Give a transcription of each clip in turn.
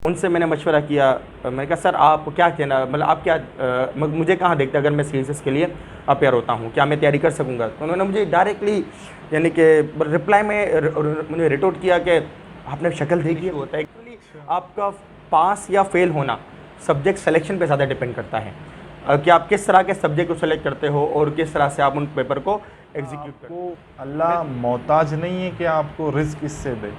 उनसे मैंने मशवरा किया। मैंने कहा सर आप क्या कहना, मतलब आप क्या मुझे कहाँ देखते अगर मैं सीएसएस के लिए अपेयर होता हूँ, क्या मैं तैयारी कर सकूँगा? तो उन्होंने मुझे डायरेक्टली यानी कि रिप्लाई में मुझे रिटोर्ट किया कि आपने शक्ल देखी है, होता है एक्चुअली अच्छा। आपका पास या फेल होना सब्जेक्ट सिलेक्शन पे ज़्यादा डिपेंड करता है कि आप किस तरह के सब्जेक्ट को सेलेक्ट करते हो और किस तरह से आप उन पेपर को एग्जीक्यूट करते आपको हो। अल्लाह मोहताज नहीं है कि आपको रिस्क इससे दे।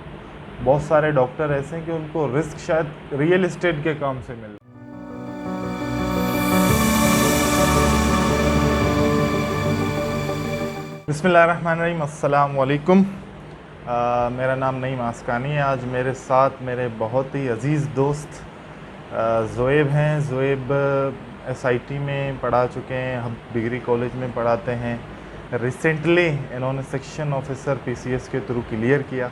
बहुत सारे डॉक्टर ऐसे हैं कि उनको रिस्क शायद रियल एस्टेट के काम से मिल। बिस्मिल्लाहिर्रहमानिर्रहीम, अस्सलाम वालेकुम। मेरा नाम नईम आस्कानी है। आज मेरे साथ मेरे बहुत ही अज़ीज़ दोस्त ज़ोएब हैं। ज़ोएब एसआईटी में पढ़ा चुके हैं, हम डिग्री कॉलेज में पढ़ाते हैं। रिसेंटली इन्होंने सेक्शन ऑफिसर पीसीएस के थ्रू क्लियर किया,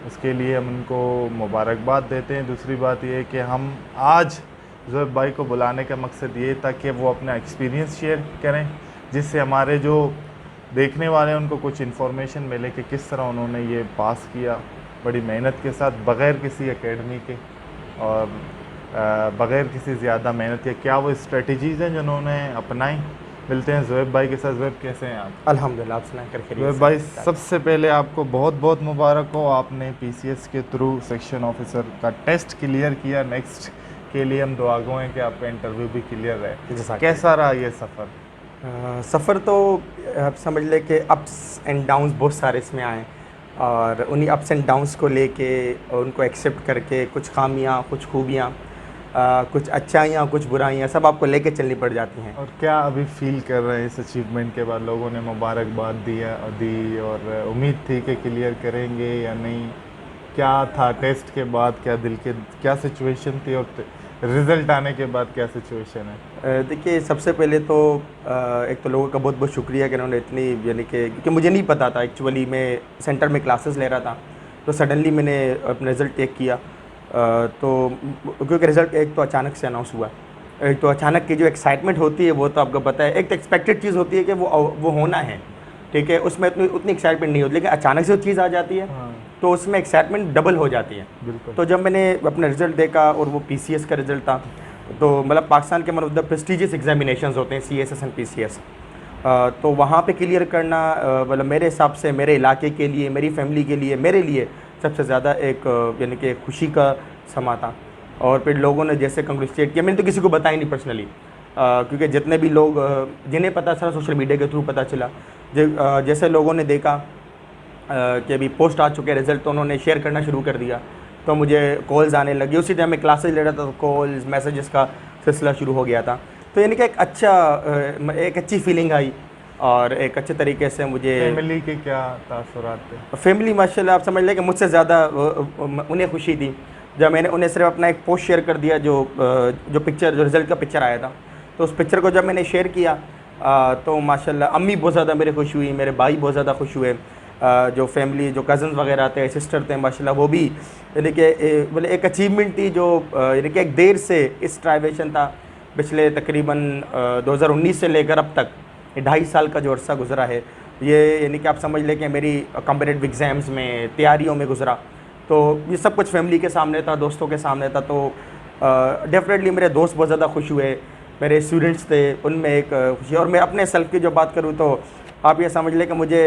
उसके लिए हम उनको मुबारकबाद देते हैं। दूसरी बात ये है कि हम आज ज़ोएब भाई को बुलाने का मकसद ये था कि वो अपना एक्सपीरियंस शेयर करें, जिससे हमारे जो देखने वाले हैं उनको कुछ इन्फॉर्मेशन मिले कि किस तरह उन्होंने ये पास किया, बड़ी मेहनत के साथ, बग़ैर किसी एकेडमी के और बग़ैर किसी ज़्यादा मेहनत के। क्या वो स्ट्रेटजीज़ हैं जो उन्होंने अपनाई। मिलते हैं ज़ोएब भाई के साथ। ज़ोएब कैसे हैं आप? अल्हम्दुलिल्लाह, आप सुनाएं कर खैरियत ज़ोएब से भाई, हैं? सबसे पहले आपको बहुत बहुत मुबारक हो, आपने पीसीएस के थ्रू सेक्शन ऑफिसर का टेस्ट क्लियर किया। नेक्स्ट के लिए हम दुआगो हैं कि आपका इंटरव्यू भी क्लियर रहे। जज़ाकल्लाह। कैसा रहा ये सफ़र? सफ़र तो आप समझ लें कि अप्स एंड डाउन्स बहुत सारे इसमें आए, और उन्हीं अप्स एंड डाउन्स को लेके उनको एक्सेप्ट करके कुछ खामियां, कुछ खूबियां, कुछ अच्छाइयाँ, कुछ बुराइयाँ, सब आपको लेके चलनी पड़ जाती हैं। और क्या अभी फील कर रहे हैं इस अचीवमेंट के बाद? लोगों ने मुबारकबाद दी और उम्मीद थी कि क्लियर करेंगे या नहीं? क्या था टेस्ट के बाद, क्या दिल के क्या सिचुएशन थी, और रिज़ल्ट आने के बाद क्या सिचुएशन है? देखिए, सबसे पहले तो एक तो लोगों का बहुत बहुत शुक्रिया कि उन्होंने इतनी, यानी कि क्योंकि मुझे नहीं पता था एक्चुअली, मैं सेंटर में क्लासेस ले रहा था, तो सडनली मैंने अपना रिज़ल्ट चेक किया। तो क्योंकि रिज़ल्ट एक तो अचानक से अनाउंस हुआ, एक तो अचानक की जो एक्साइटमेंट होती है वो तो आपको पता है, एक तो एक्सपेक्टेड चीज़ होती है कि वो होना है, ठीक है, उसमें उतनी उतनी एक्साइटमेंट नहीं होती, लेकिन अचानक से वो चीज़ आ जाती है हाँ, तो उसमें एक्साइटमेंट डबल हो जाती है। बिल्कुल। तो जब मैंने अपना रिज़ल्ट देखा और वो पीसीएस का रिज़ल्ट था, तो मतलब पाकिस्तान के one of the prestigious examinations होते हैं सीएसएस एंड पीसीएस, तो वहाँ पे क्लियर करना मतलब मेरे हिसाब से मेरे इलाके के लिए, मेरी फैमिली के लिए, मेरे लिए सबसे ज़्यादा एक यानी कि खुशी का समा था। और फिर लोगों ने जैसे कंग्रेचुलेट किया, मैंने तो किसी को बताया नहीं पर्सनली, क्योंकि जितने भी लोग जिन्हें पता चला सोशल मीडिया के थ्रू पता चला, जैसे लोगों ने देखा कि अभी पोस्ट आ चुके हैं रिज़ल्ट, तो उन्होंने शेयर करना शुरू कर दिया, तो मुझे कॉल्स आने लगी। उसी टाइम मैं क्लासेज ले रहा था, तो कॉल्स मैसेजेस का सिलसिला शुरू हो गया था। तो यानी कि एक अच्छी फीलिंग आई, और एक अच्छे तरीके से मुझे फैमिली के क्या तासुरात थे? फैमिली माशाल्लाह आप समझ लें कि मुझसे ज़्यादा उन्हें खुशी थी जब मैंने उन्हें सिर्फ अपना एक पोस्ट शेयर कर दिया, जो रिज़ल्ट का पिक्चर आया था, तो उस पिक्चर को जब मैंने शेयर किया तो माशाल्लाह अम्मी बहुत ज़्यादा मेरे खुश हुई, मेरे भाई बहुत ज़्यादा खुश हुए, जो फैमिली, जो कज़न्स वगैरह थे, सिस्टर थे, माशाल्लाह वो भी, यानी कि मतलब एक अचीवमेंट थी जो यानी कि एक देर से इस ट्राइवेशन था। पिछले तकरीबन 2019 से लेकर अब तक 2.5 साल का जो अरसा गुज़रा है, ये यानी कि आप समझ लें कि मेरी कॉम्पिटिटिव एग्ज़ाम्स में तैयारियों में गुज़रा, तो ये सब कुछ फैमिली के सामने था, दोस्तों के सामने था। तो डेफ़िनेटली मेरे दोस्त बहुत ज़्यादा खुश हुए, मेरे स्टूडेंट्स थे, उनमें एक खुशी। और मैं अपने सेल्फ़ की जो बात करूँ तो आप ये समझ लें कि मुझे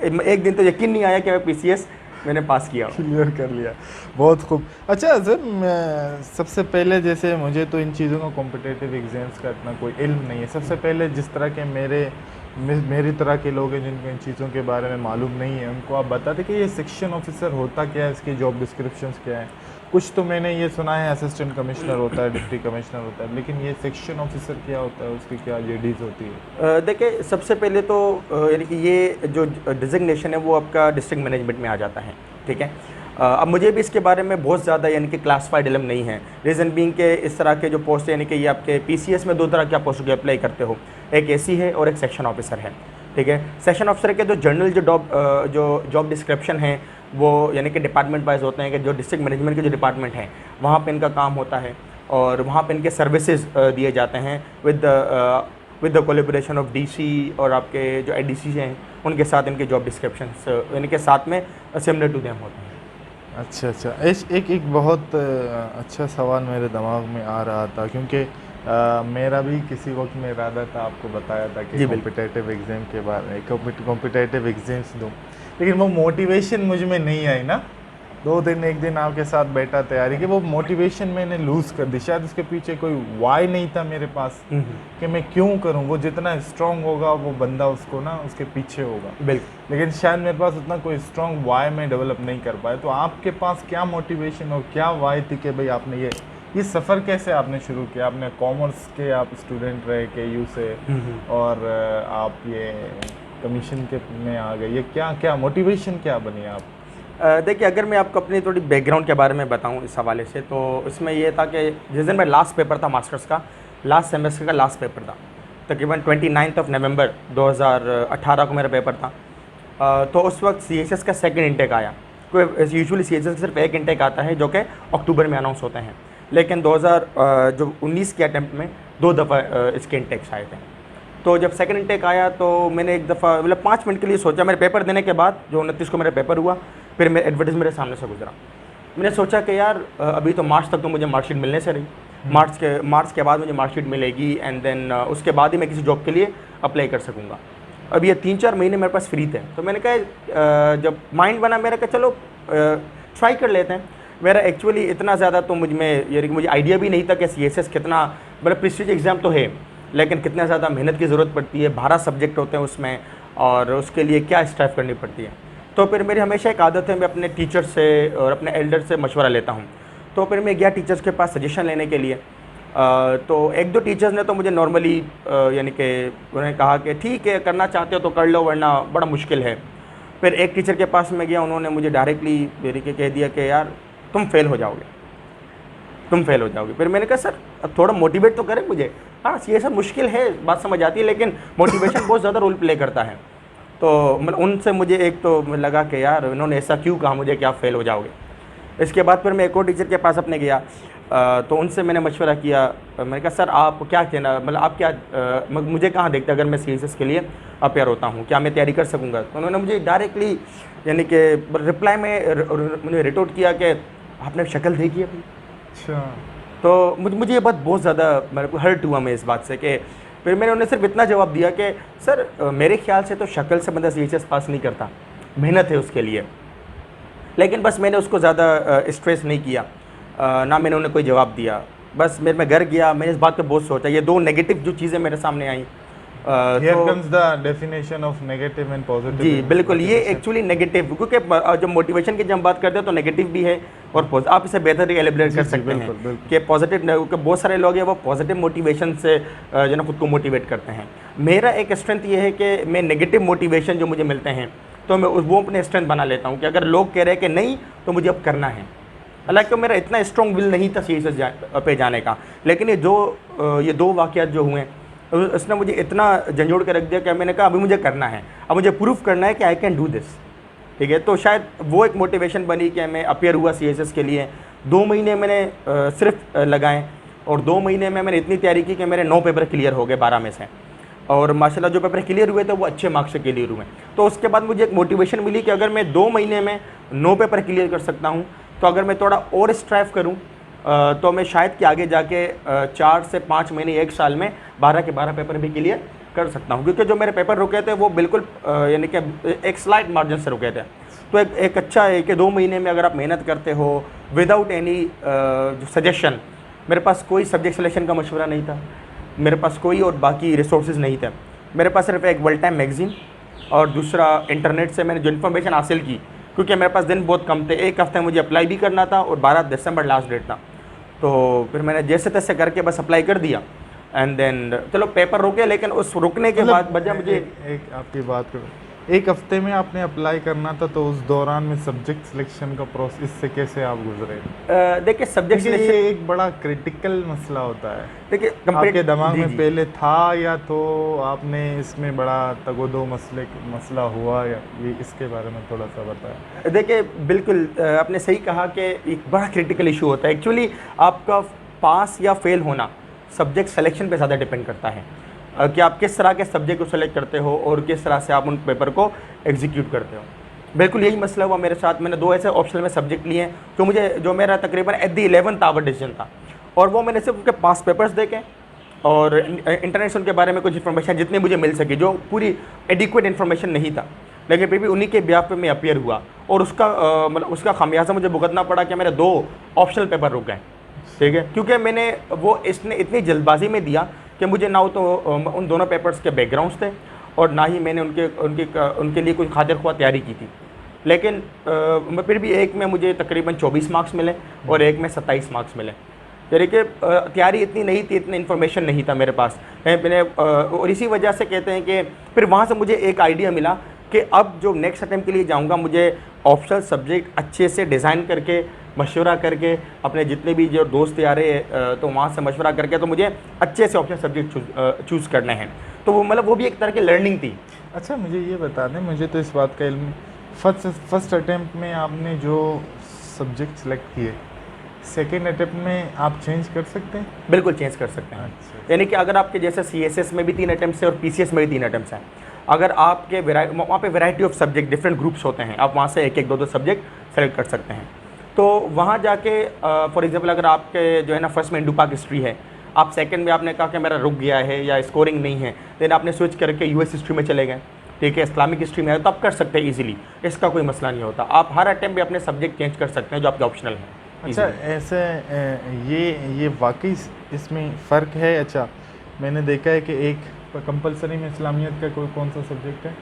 एक दिन तो यकीन नहीं आया कि मैं पीसीएस मैंने पास किया। क्लियर कर लिया। बहुत खूब। अच्छा सर, मैं सबसे पहले, जैसे मुझे तो इन चीज़ों का कॉम्पिटिटिव एग्ज़ाम्स का इतना कोई इल्म नहीं है। सबसे पहले जिस तरह के मेरी तरह के लोग हैं जिनको इन चीज़ों के बारे में मालूम नहीं है, उनको आप बताते कि ये सेक्शन ऑफिसर होता क्या है, इसकी जॉब डिस्क्रिप्शंस क्या है? कुछ तो मैंने ये सुना है असिस्टेंट कमिश्नर होता है, डिप्टी कमिश्नर होता है, लेकिन ये सेक्शन ऑफिसर क्या होता है, उसकी क्या जेडीज होती है? देखिए, सबसे पहले तो यानी कि ये जो डिज़िग्नेशन है वो आपका डिस्ट्रिक्ट मैनेजमेंट में आ जाता है, ठीक है। अब मुझे भी इसके बारे में बहुत ज़्यादा यानी कि क्लासिफाइड इल्म नहीं है। रीज़न बीइंग के इस तरह के जो पोस्ट यानी कि ये आपके पीसीएस में 2 तरह के आप पोस्ट को अप्लाई करते हो, एक एसी है और एक सेक्शन ऑफिसर है, ठीक है। सेक्शन ऑफिसर के जो जनरल जो जॉब डिस्क्रिप्शन है वो यानी कि डिपार्टमेंट वाइज होते हैं, कि जो डिस्ट्रिक्ट मैनेजमेंट के जो डिपार्टमेंट हैं वहाँ पे इनका काम होता है, और वहाँ पे इनके सर्विसेज दिए जाते हैं with the collaboration of DC, और आपके जो एडीसी हैं उनके साथ इनके जॉब डिस्क्रिप्शंस यानी कि साथ में सिमिलर टू देम होते हैं। अच्छा अच्छा, एक बहुत अच्छा सवाल मेरे दिमाग में आ रहा था, क्योंकि मेरा भी किसी वक्त में इरादा था, आपको बताया था कि जी बिल्कुल। कॉम्पिटेटिव एग्ज़ाम के बारे में कॉम्पिटेटिव एग्ज़ाम्स दूँ, लेकिन वो मोटिवेशन मुझ में नहीं आई ना। 2 दिन एक दिन आपके साथ बैठा तैयारी की, वो मोटिवेशन मैंने लूज़ कर दी। शायद उसके पीछे कोई वाई नहीं था मेरे पास कि मैं क्यों करूं। वो जितना स्ट्रांग होगा वो बंदा उसको ना उसके पीछे होगा, बिल्कुल। लेकिन शायद मेरे पास उतना कोई स्ट्रांग वाई में डेवलप नहीं कर पाया। तो आपके पास क्या मोटिवेशन और क्या वाई थी कि भाई आपने ये सफ़र कैसे आपने शुरू किया? आपने कॉमर्स के आप स्टूडेंट रहे के यू से, और आप ये कमीशन के में आ गए, ये क्या क्या मोटिवेशन क्या बनी आप? देखिए, अगर मैं आपको अपनी थोड़ी बैकग्राउंड के बारे में बताऊं इस हवाले से, तो इसमें ये था कि जिस दिन मेरा लास्ट पेपर था मास्टर्स का, लास्ट सेमेस्टर का लास्ट पेपर था, तकरीबन 29 नवंबर 2018 को मेरा पेपर था। तो उस वक्त CSS का सेकंड इंटेक आया। यूजुअली CSS का सिर्फ एक इंटेक आता है जो कि अक्टूबर में अनाउंस होते हैं, लेकिन 2019 के अटैम्प्ट में 2 दफ़ा इसके इंटेक्स आए थे। तो जब सेकंड इंटेक आया तो मैंने एक दफ़ा मतलब 5 मिनट के लिए सोचा। मेरे पेपर देने के बाद जो 29 को मेरा पेपर हुआ, फिर मेरा एडवर्टाइज मेरे सामने से गुजरा। मैंने सोचा कि यार अभी तो मार्च तक तो मुझे मार्कशीट मिलने से रही, मार्च के बाद मुझे मार्कशीट मिलेगी, एंड देन उसके बाद ही मैं किसी जॉब के लिए अप्लाई कर सकूँगा। अब ये 3-4 महीने मेरे पास फ्री थे, तो मैंने कहा जब माइंड बना मेरा कि चलो ट्राई कर लेते हैं। मेरा एक्चुअली इतना ज़्यादा तो मुझे आइडिया भी नहीं था कि CSS कितना मतलब प्रेस्टीज एग्ज़ाम तो है, लेकिन कितना ज़्यादा मेहनत की ज़रूरत पड़ती है, 12 सब्जेक्ट होते हैं उसमें, और उसके लिए क्या स्ट्राइव करनी पड़ती है। तो फिर मेरी हमेशा एक आदत है, मैं अपने टीचर से और अपने एल्डर से मशवरा लेता हूँ। तो फिर मैं गया टीचर्स के पास सजेशन लेने के लिए। तो 1-2 टीचर्स ने तो मुझे नॉर्मली यानी कि उन्होंने कहा कि ठीक है, करना चाहते हो तो कर लो, वरना बड़ा मुश्किल है। फिर एक टीचर के पास मैं गया, उन्होंने मुझे डायरेक्टली यानी कि कह दिया कि यार तुम फेल हो जाओगे, तुम फेल हो जाओगे। फिर मैंने कहा सर अब थोड़ा मोटिवेट तो करें मुझे। हाँ, ये सब मुश्किल है, बात समझ आती है, लेकिन मोटिवेशन बहुत ज़्यादा रोल प्ले करता है। तो मतलब उनसे मुझे एक तो लगा कि यार इन्होंने ऐसा क्यों कहा मुझे कि आप फेल हो जाओगे। इसके बाद फिर मैं एक और टीचर के पास अपने गया, तो उनसे मैंने मशवरा किया। मैंने कहा सर आप क्या कहना, मतलब आप क्या मुझे कहाँ देखते अगर मैं CSS के लिए अपेयर होता हूँ, क्या मैं तैयारी कर सकूँगा? तो उन्होंने मुझे डायरेक्टली यानी कि रिप्लाई में मुझे रिटोर्ट किया कि आपने शक्ल देखी है अपनी। अच्छा। तो मुझे ये बात बहुत ज़्यादा मेरे को हर्ट हुआ मैं इस बात से कि फिर मैंने उन्हें सिर्फ इतना जवाब दिया कि सर मेरे ख्याल से तो शक्ल से बंदा CSS पास नहीं करता, मेहनत है उसके लिए। लेकिन बस मैंने उसको ज़्यादा स्ट्रेस नहीं किया, ना मैंने उन्हें कोई जवाब दिया। बस मैं घर गया, मैंने इस बात पे बहुत सोचा। ये 2 नेगेटिव जो चीज़ें मेरे सामने आई, Here तो comes the definition of negative and positive जी बिल्कुल, ये motivation. एक्चुअली नेगेटिव, क्योंकि जब मोटिवेशन की जब हम बात करते हैं तो नेगेटिव भी है और आप इसे बेहतर एलिब्रेट कर जी, सकते बिल्कुल, हैं बिल्कुल। कि पॉजिटिव, कि बहुत सारे लोग हैं वो पॉजिटिव मोटिवेशन से जो ना खुद को मोटिवेट करते हैं। मेरा एक स्ट्रेंथ ये है कि मैं नेगेटिव मोटिवेशन जो मुझे मिलते हैं तो मैं वो अपने स्ट्रेंथ बना लेता हूँ कि अगर लोग कह रहे हैं कि नहीं तो मुझे अब करना है। हालांकि मेरा इतना स्ट्रॉन्ग विल नहीं था CSS पे जाने का, लेकिन ये 2 वाक़यात जो हुए उसने मुझे इतना झंझोड़ के रख दिया कि मैंने कहा अभी मुझे करना है, अब मुझे प्रूफ करना है कि आई कैन डू दिस। ठीक है, तो शायद वो एक मोटिवेशन बनी कि मैं अपेयर हुआ CSS के लिए। 2 महीने मैंने सिर्फ लगाए, और 2 महीने में मैंने इतनी तैयारी की कि मेरे 9 पेपर क्लियर हो गए 12 में से, और माशाल्लाह जो पेपर क्लियर हुए थे वो अच्छे मार्क्स से क्लियर हुए। तो उसके बाद मुझे एक मोटिवेशन मिली कि अगर मैं 2 महीने में 9 पेपर क्लियर कर सकता हूँ, तो अगर मैं थोड़ा और स्ट्राइव करूँ तो मैं शायद कि आगे जाके 4 से 5 महीने 1 साल में 12 के 12 पेपर भी क्लियर कर सकता हूँ। क्योंकि जो मेरे पेपर रुके थे वो बिल्कुल यानी कि एक स्लाइट मार्जिन से रुके थे। तो एक अच्छा है कि 2 महीने में अगर आप मेहनत करते हो विदाउट एनी सजेशन, मेरे पास कोई सब्जेक्ट सिलेक्शन का मशवरा नहीं था, मेरे पास कोई और बाकी रिसोर्सेज नहीं थे। मेरे पास सिर्फ एक वर्ल्ड टाइम मैगज़ीन और दूसरा इंटरनेट से मैंने जो इन्फॉर्मेशन हासिल की, क्योंकि मेरे पास दिन बहुत कम थे, 1 हफ्ते मुझे अप्लाई भी करना था और 12 दिसंबर लास्ट डेट था। तो फिर मैंने जैसे तैसे करके बस अप्लाई कर दिया, एंड देन चलो पेपर रुके, लेकिन उस रुकने के बाद बजा मुझे एक आपकी बात करो, 1 हफ्ते में आपने अप्लाई करना था, तो उस दौरान में सब्जेक्ट सिलेक्शन का प्रोसेस से कैसे आप गुजरे? देखिए सब्जेक्ट क्योंकि सिलेक्शन, ये एक बड़ा क्रिटिकल मसला होता है। देखिए आपके दिमाग में जी। पहले था, या तो आपने इसमें बड़ा तगोदो मसला हुआ, या ये इसके बारे में थोड़ा सा बताएं। देखिए बिल्कुल आपने सही कहा कि एक बड़ा क्रिटिकल इशू होता है। एक्चुअली आपका पास या फेल होना सब्जेक्ट सिलेक्शन पे ज़्यादा डिपेंड करता है कि आप किस तरह के सब्जेक्ट को सेलेक्ट करते हो और किस तरह से आप उन पेपर को एग्जीक्यूट करते हो। बिल्कुल यही मसला हुआ मेरे साथ। मैंने 2 ऐसे ऑप्शनल में सब्जेक्ट लिए हैं जो मेरा तकरीबन at the 11th our decision था, और वो मैंने सिर्फ उनके 5 पेपर्स देखे और इंटरनेशनल के बारे में कुछ इन्फॉर्मेशन जितनी मुझे मिल सकी, जो पूरी एडिक्वेट इन्फॉर्मेशन नहीं था, लेकिन फिर भी उन्हीं के ब्याह पे मैं अपीयर हुआ, और उसका मतलब उसका खामियाजा मुझे भुगतना पड़ा कि मेरे 2 ऑप्शनल पेपर रुक गए, ठीक है, क्योंकि मैंने वो इसने इतनी जल्दबाजी में दिया कि मुझे ना तो उन दोनों पेपर्स के बैकग्राउंड्स थे और ना ही मैंने उनके लिए कोई खातिर ख्वाह तैयारी की थी। लेकिन फिर भी एक में मुझे तकरीबन 24 मार्क्स मिले और एक में 27 मार्क्स मिले। यानी कि तैयारी इतनी नहीं थी, इतनी इन्फॉर्मेशन नहीं था मेरे पास। मैंने और इसी वजह से कहते हैं कि फिर वहाँ से मुझे एक आइडिया मिला कि अब जो नेक्स्ट अटैम्प्ट के लिए जाऊँगा, मुझे ऑप्शनल सब्जेक्ट अच्छे से डिज़ाइन करके, मशवरा करके, अपने जितने भी जो दोस्त यारे तो वहाँ से मशवरा करके तो मुझे अच्छे से ऑप्शनल सब्जेक्ट चूज़ करने हैं। तो वो मतलब वो भी एक तरह की लर्निंग थी। अच्छा, मुझे ये बता दें, मुझे तो इस बात का इल्म, फर्स्ट अटैम्प्ट में आपने जो सब्जेक्ट सेलेक्ट किए, सेकेंड अटैम्प्ट में आप चेंज कर सकते हैं? बिल्कुल चेंज कर सकते हैं। अच्छा। यानी कि अगर आपके जैसे CSS में भी 3 अटैम्प्ट्स हैं और PCS में भी 3 अटैम्प्ट्स हैं, अगर आपके वहाँ पे variety of subject, different groups होते हैं, आप वहाँ से एक एक दो सब्जेक्ट सेलेक्ट कर सकते हैं। तो वहाँ जाके फॉर एग्जांपल अगर आपके जो है ना फर्स्ट में इंडो पाक हिस्ट्री है, आप सेकंड में आपने कहा कि मेरा रुक गया है या स्कोरिंग नहीं है, देन आपने स्विच करके US हिस्ट्री में चले गए, ठीक है, इस्लामिक हिस्ट्री में है, तो आप कर सकते हैं इजीली, इसका कोई मसला नहीं होता। आप हर अटैम्प्ट में अपने सब्जेक्ट चेंज कर सकते हैं जो आपके ऑप्शनल हैं। अच्छा, ऐसे ये वाकई इसमें फ़र्क है? अच्छा, मैंने देखा है कि एक कंपलसरी में इस्लामियत का कौन सा सब्जेक्ट है?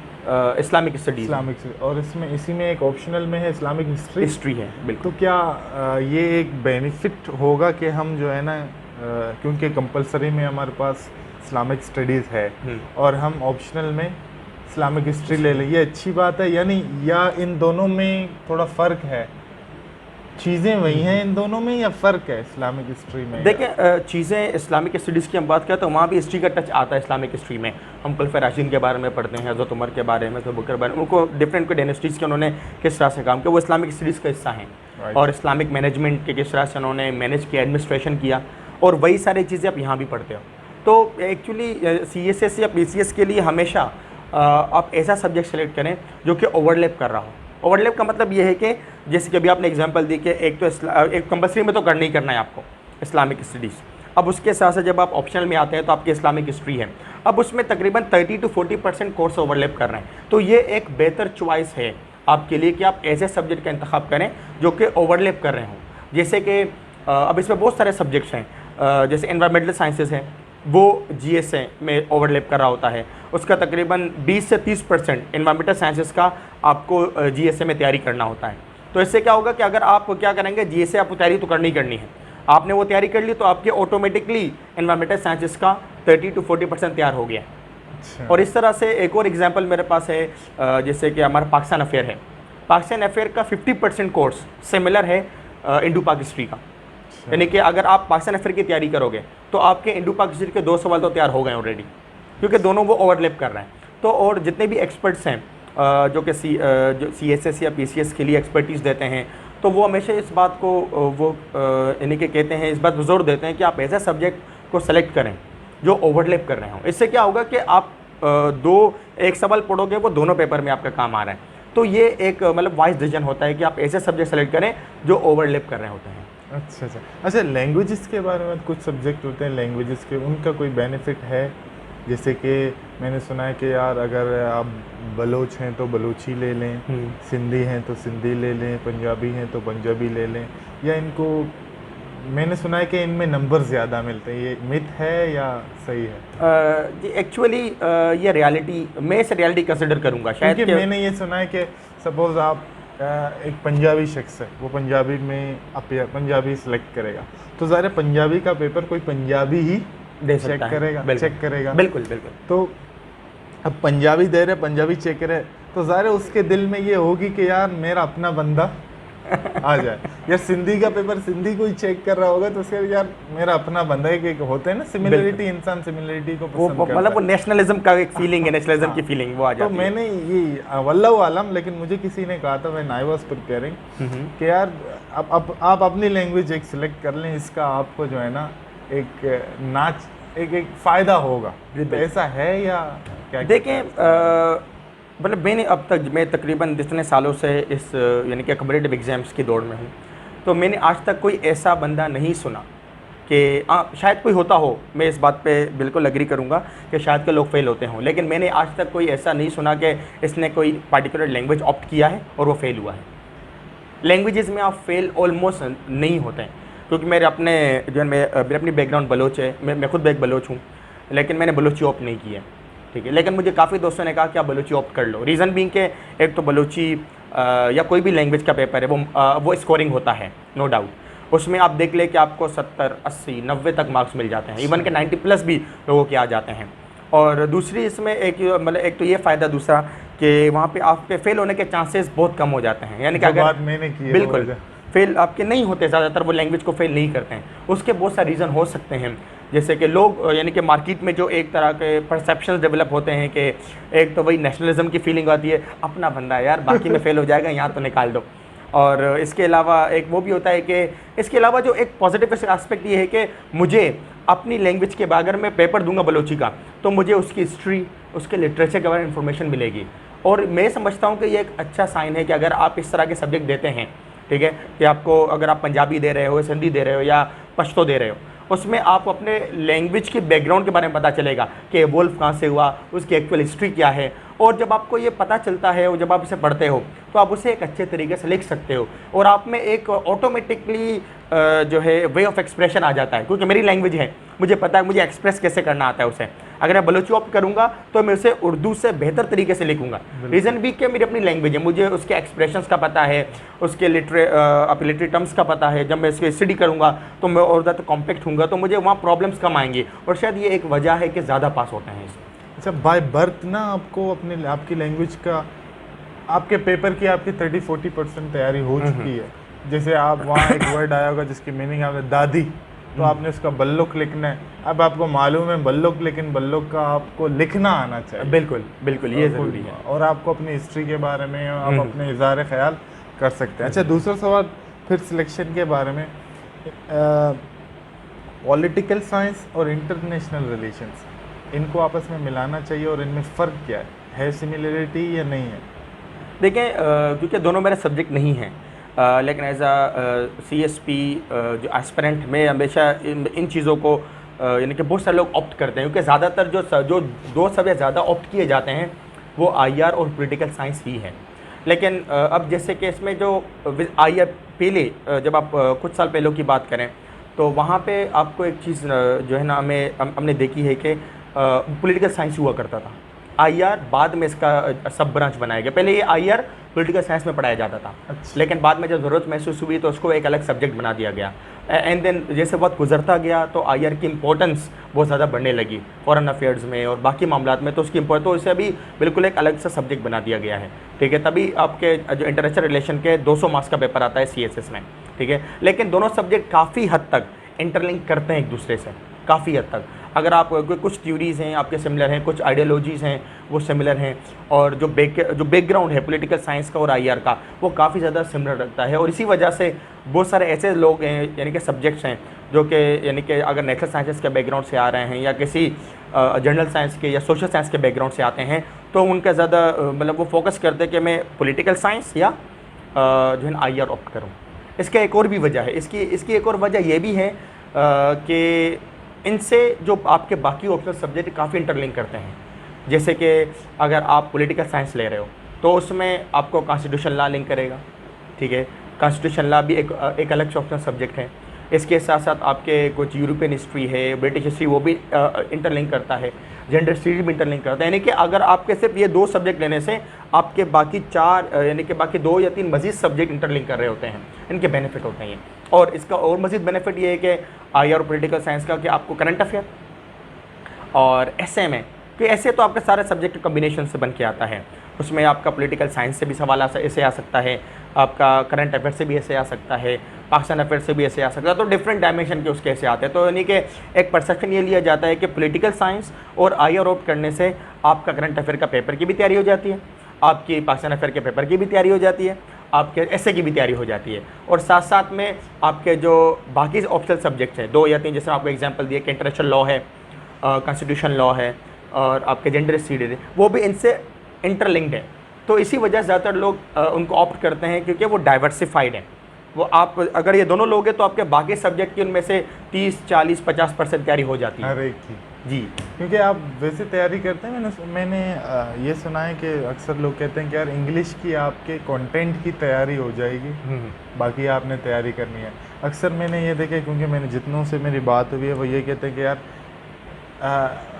इस्लामिक स्टडीज़, इस्लामिक, और इसमें इसी में एक ऑप्शनल में है इस्लामिक हिस्ट्री है। बिल्कुल। तो क्या ये एक बेनिफिट होगा कि हम जो है ना, क्योंकि कंपलसरी में हमारे पास इस्लामिक स्टडीज़ है और हम ऑप्शनल में इस्लामिक हिस्ट्री ले लें, ये अच्छी बात है यानी, या इन दोनों में थोड़ा फ़र्क है? चीज़ें वही हैं इन दोनों में या फ़र्क है इस्लामिक हिस्ट्री में? देखिए, चीज़ें इस्लामिक स्टडीज़ की हम बात करें तो वहाँ भी हिस्ट्री का टच आता है। इस्लामिक हिस्ट्री में हम खलीफा राशिदीन के बारे में पढ़ते हैं, हज़रत उमर के बारे में, हज़रत बकर बारे में, उनको डिफरेंट को डायनेस्टीज़ के उन्होंने किस तरह से काम किया, वो इस्लामिक स्टडीज़ का हिस्सा हैं। और इस्लामिक मैनेजमेंट के किस तरह से उन्होंने मैनेज किया, एडमिनिस्ट्रेशन किया, और वही सारी चीज़ें आप यहाँ भी पढ़ते हो। तो एक्चुअली CSS या PCS के लिए हमेशा आप ऐसा सब्जेक्ट सेलेक्ट करें जो कि ओवरलैप कर रहा हो। ओवरलैप का मतलब ये है कि जैसे कि अभी आपने एग्जांपल दी कि एक कंपल्सरी में तो करना ही करना है आपको इस्लामिक स्टडीज़, अब उसके साथ साथ जब आप ऑप्शनल में आते हैं तो आपकी इस्लामिक हिस्ट्री है, अब उसमें तकरीबन 30 to 40% कोर्स ओवरलैप कर रहे हैं। तो ये एक बेहतर चॉइस है आपके लिए कि आप ऐसे सब्जेक्ट का इंतखाब करें जो कि ओवरलैप कर रहे हों। जैसे कि अब इसमें बहुत सारे सब्जेक्ट्स हैं, जैसे एनवायरमेंटल साइंसेज हैं, वो GSA में ओवरलैप कर रहा होता है, उसका तकरीबन 20 से 30% एनवायरमेंटल साइंसेज का आपको GSA में तैयारी करना होता है। तो इससे क्या होगा कि अगर आप क्या करेंगे, GSA आपको तैयारी तो करनी है, आपने वो तैयारी कर ली तो आपके ऑटोमेटिकली एनवायरमेंटल साइंसेज का 30 to 40% तैयार हो गया। अच्छा। और इस तरह से एक और एग्जांपल मेरे पास है, जैसे कि हमारा पाकिस्तान अफेयर है, पाकिस्तान अफेयर का 50% कोर्स सिमिलर है इंडो पाक हिस्ट्री का। यानी कि अगर आप पाकिस्तान अफेयर की तैयारी करोगे तो आपके इंडो पाक हिस्ट्री के 2 सवाल तो तैयार हो गए ऑलरेडी, क्योंकि दोनों वो ओवरलैप कर रहे हैं। तो और जितने भी एक्सपर्ट्स हैं जो कि जो CSS या PCS के लिए एक्सपर्टीज़ देते हैं, तो वो हमेशा इस बात को वो यानी कि कहते हैं, इस बात पर जोर देते हैं कि आप ऐसा सब्जेक्ट को सेलेक्ट करें जो ओवरलैप कर रहे हों। इससे क्या होगा कि आप एक सवाल पढ़ोगे वो दोनों पेपर में आपका काम आ रहा है। तो ये एक मतलब वाइज डिसीजन होता है कि आप ऐसे सब्जेक्ट सेलेक्ट करें जो ओवरलैप कर रहे होते हैं। अच्छा, लैंग्वेजेस के बारे में कुछ सब्जेक्ट होते हैं लैंग्वेजेस के, उनका कोई बेनिफिट है? जैसे कि मैंने सुना है कि यार अगर आप बलोच हैं तो बलोची ले लें, सिंधी हैं तो सिंधी ले लें, पंजाबी हैं तो पंजाबी ले लें, या इनको मैंने सुना है कि इनमें नंबर ज़्यादा मिलते हैं, ये मिथ है या सही है? जी एक्चुअली ये रियलिटी, मैं इसे रियलिटी कंसिडर करूँगा शायद, क्योंकि मैंने ये सुना है कि सपोज़ आप एक पंजाबी शख्स है, वो पंजाबी में पंजाबी सेलेक्ट करेगा, तो ज़ाहिर है पंजाबी का पेपर कोई पंजाबी ही चेक करेगा। बिल्कुल। तो अब पंजाबी दे रहे, पंजाबी चेक करे, तो ज़ाहिर है उसके दिल में ये होगी कि यार मेरा अपना बंदा आ जाए। या सिंधी का पेपर सिंधी कोई चेक कर रहा होगा तो उसके यार मेरा अपना बंदा है, कि होते हैं ना सिमिलरिटी, इंसान सिमिलरिटी को पसंद करता है, मतलब वो नेशनलिज्म का एक फीलिंग है, नेशनलिज्म की फीलिंग वो आ जाती है। तो मैंने ये वल्लाहु आलम, लेकिन मुझे किसी ने कहा था, व्हेन आई वाज प्रिपेयरिंग, कि यार आप अपनी लैंग्वेज एक सिलेक्ट कर लें, इसका आपको जो है ना एक फ़ायदा होगा। तो ऐसा है या क्या? देखें, मतलब मैंने अब तक मैं तकरीबन जितने सालों से इस यानी कि कॉम्पिटिटिव एग्ज़ाम्स की दौड़ में हूँ, तो मैंने आज तक कोई ऐसा बंदा नहीं सुना कि शायद कोई होता हो, मैं इस बात पे बिल्कुल एग्री करूँगा कि शायद के लोग फेल होते हों, लेकिन मैंने आज तक कोई ऐसा नहीं सुना कि इसने कोई पार्टिकुलर लैंग्वेज ऑप्ट किया है और वो फेल हुआ है। लैंग्वेजेस में आप फेल ऑलमोस्ट नहीं होते हैं, क्योंकि मेरे अपने जो है मेरे अपनी बैकग्राउंड बलोच है, मैं खुद एक बलोच हूँ, लेकिन मैंने बलोची ऑप्ट नहीं की है, ठीक है। लेकिन मुझे काफ़ी दोस्तों ने कहा कि आप बलोची ऑप्ट कर लो। रीज़न बीइंग के एक तो बलोची या कोई भी लैंग्वेज का पेपर है वो स्कोरिंग होता है, नो डाउट। उसमें आप देख ले कि आपको 70, 80, 90 तक मार्क्स मिल जाते हैं, इवन के 90+ भी लोगों के आ जाते हैं। और दूसरी इसमें एक तो ये फ़ायदा दूसरा कि वहाँ पे आपके फेल होने के चांसेस बहुत कम हो जाते हैं, यानी कि अगर बात मैंने की है बिल्कुल फेल आपके नहीं होते, ज़्यादातर वो लैंग्वेज को फेल नहीं करते हैं। उसके बहुत सारे रीज़न हो सकते हैं, जैसे कि लोग यानी कि मार्केट में जो एक तरह के परसेप्शंस डेवलप होते हैं कि एक तो वही नेशनलिज्म की फीलिंग आती है, अपना बंदा है यार, बाकी में फेल हो जाएगा, यहाँ तो निकाल दो। और इसके अलावा एक वो भी होता है कि इसके अलावा जो एक पॉजिटिव एस्पेक्ट ये है कि मुझे अपनी लैंग्वेज के अगर मैं पेपर दूंगा बलोची का, तो मुझे उसकी हिस्ट्री, उसके लिटरेचर के बारे में इंफॉर्मेशन मिलेगी। और मैं समझता हूँ कि ये एक अच्छा साइन है कि अगर आप इस तरह के सब्जेक्ट देते हैं, ठीक है, कि आपको अगर आप पंजाबी दे रहे हो, सिंधी दे रहे हो या पश्तो दे रहे हो, उसमें आप अपने लैंग्वेज के बैकग्राउंड के बारे में पता चलेगा कि एवोल्व कहाँ से हुआ, उसकी एक्चुअल हिस्ट्री क्या है। और जब आपको ये पता चलता है और जब आप इसे पढ़ते हो तो आप उसे एक अच्छे तरीके से लिख सकते हो, और आप में एक ऑटोमेटिकली जो है वे ऑफ एक्सप्रेशन आ जाता है, क्योंकि मेरी लैंग्वेज है, मुझे पता है मुझे एक्सप्रेस कैसे करना आता है उसे। अगर मैं बलोची ऑप्ट करूँगा तो मैं उसे उर्दू से बेहतर तरीके से लिखूँगा। रीज़न भी कि मेरी अपनी लैंग्वेज है, मुझे उसके एक्सप्रेशंस का पता है, उसके लिटरेरी टर्म्स का पता है। जब मैं इसको स्टडी करूँगा तो मैं और ज़्यादा कॉम्पैक्ट हूँगा, तो मुझे वहाँ प्रॉब्लम्स कम आएंगी, और शायद ये एक वजह है कि ज़्यादा पास होते हैं इसमें। अच्छा, बाय बर्थ ना आपको अपने आपकी लैंग्वेज का, आपके पेपर की आपकी 30-40% तैयारी हो चुकी है। जैसे आप वहाँ एक वर्ड आया होगा जिसकी मीनिंग आपने दादी, तो आपने उसका बल्लुक लिखना है। अब आपको मालूम है बल्लुक, लेकिन बल्लुक का आपको लिखना आना चाहिए। बिल्कुल बिल्कुल, ये ज़रूरी है। और आपको अपनी हिस्ट्री के बारे में आप अपने इज़हार ख्याल कर सकते हैं। अच्छा, दूसरा सवाल फिर सिलेक्शन के बारे में, पॉलिटिकल साइंस और इंटरनेशनल रिलेशंस, इनको आपस में मिलाना चाहिए और इनमें फ़र्क क्या है सिमिलरिटी या नहीं है? देखिए, क्योंकि दोनों मेरे सब्जेक्ट नहीं हैं, लेकिन एज CSP जो एस्पिरेंट में हमेशा इन चीज़ों को यानी कि बहुत सारे लोग ऑप्ट करते हैं, क्योंकि ज़्यादातर जो दो सब्जेक्ट ज़्यादा ऑप्ट किए जाते हैं वो IR और पॉलिटिकल साइंस ही है। लेकिन अब जैसे कि इसमें जो IR पहले जब आप कुछ साल पहले की बात करें, तो वहाँ पे आपको एक चीज़ जो है ना हमने देखी है कि पॉलिटिकल साइंस हुआ करता था। IR बाद में इसका सब ब्रांच बनाया गया। पहले ये IR पॉलिटिकल साइंस में पढ़ाया जाता था। अच्छा। लेकिन बाद में जब ज़रूरत महसूस हुई तो उसको एक अलग सब्जेक्ट बना दिया गया। एंड देन जैसे वक्त गुजरता गया तो IR की इंपॉर्टेंस बहुत ज़्यादा बढ़ने लगी फॉरेन अफेयर्स में और बाकी मामलात में, तो उसकी इम्पोर्टेंस, तो इसे अभी बिल्कुल एक अलग सा सब्जेक्ट बना दिया गया है, ठीक है। तभी आपके जो इंटरनेशनल रिलेशन के 200 मार्क्स का पेपर आता है CSS में, ठीक है। लेकिन दोनों सब्जेक्ट काफ़ी हद तक इंटरलिंक करते हैं एक दूसरे से, काफ़ी हद तक। अगर आप कुछ थ्योरीज़ हैं आपके सिमिलर हैं, कुछ आइडियोलॉजीज़ हैं वो सिमिलर हैं, और जो बैकग्राउंड है पॉलिटिकल साइंस का और IR का वो काफ़ी ज़्यादा सिमिलर रखता है। और इसी वजह से बहुत सारे ऐसे लोग हैं, यानी कि सब्जेक्ट्स हैं जो कि यानी कि अगर नेचुरल साइंसेस के बैकग्राउंड से आ रहे हैं या किसी जनरल साइंस के या सोशल साइंस के बैकग्राउंड से आते हैं, तो उनका ज़्यादा मतलब वो फोकस करते हैं कि मैं पॉलिटिकल साइंस या जो है IR ऑप्ट करूँ। इसका एक और भी वजह है, इसकी एक और वजह ये भी है कि इनसे जो आपके बाकी ऑप्शनल सब्जेक्ट काफ़ी इंटरलिंक करते हैं। जैसे कि अगर आप पॉलिटिकल साइंस ले रहे हो तो उसमें आपको कॉन्स्टिट्यूशन लॉ लिंक करेगा, ठीक है। कॉन्स्टिट्यूशन लॉ भी एक अलग ऑप्शनल सब्जेक्ट है। इसके साथ साथ आपके कुछ यूरोपियन हिस्ट्री है, ब्रिटिश हिस्ट्री, वो भी इंटरलिंक करता है। जेंडर स्टडीज भी इंटरलिंक करता है। यानी कि अगर आपके सिर्फ ये 2 सब्जेक्ट लेने से आपके बाकी 4 यानी कि बाकी 2 या 3 मजीद सब्जेक्ट इंटरलिंक कर रहे होते हैं, इनके बेनिफिट होते हैं। और इसका और मजीद बेनिफिट ये है कि IR और पॉलिटिकल साइंस का कि आपको करंट अफेयर और ऐसे में कि ऐसे तो आपके सारे सब्जेक्ट कम्बिनेशन से बन के आता है। उसमें आपका पॉलिटिकल साइंस से भी सवाल ऐसे आ सकता है, आपका करंट अफेयर से भी ऐसे आ सकता है, पाकिस्तान अफेयर से भी ऐसे आ सकता है। तो डिफरेंट डायमेंशन के उसके ऐसे आते हैं। तो यानी कि एक परसेप्शन ये लिया जाता है कि पॉलिटिकल साइंस और IR ऑप्ट करने से आपका करंट अफेयर का पेपर की भी तैयारी हो जाती है, आपकी पाकिस्तान अफेयर के पेपर की भी तैयारी हो जाती है, आपके ऐसे की भी तैयारी हो जाती है। और साथ साथ में आपके जो बाकी ऑप्शनल सब्जेक्ट्स हैं 2 या 3, जैसे आपको एग्जांपल दिए कि इंटरनेशनल लॉ है, कॉन्स्टिट्यूशन लॉ है और आपके जेंडर स्टडीज है, वो भी इनसे इंटरलिंक्ड है। तो इसी वजह से ज़्यादातर लोग उनको ऑप्ट करते हैं क्योंकि वो डाइवर्सिफाइड है। वो आप अगर ये दोनों लोग हैं तो आपके बाकी सब्जेक्ट की उनमें से 30, 40, 50% तैयारी हो जाती है। हर एक की जी, क्योंकि आप वैसे तैयारी करते हैं। मैंने ये सुना है कि अक्सर लोग कहते हैं कि यार इंग्लिश की आपके कंटेंट की तैयारी हो जाएगी, बाकी आपने तैयारी करनी है। अक्सर मैंने ये देखा, क्योंकि मैंने जितनों से मेरी बात हुई है वो ये कहते हैं कि यार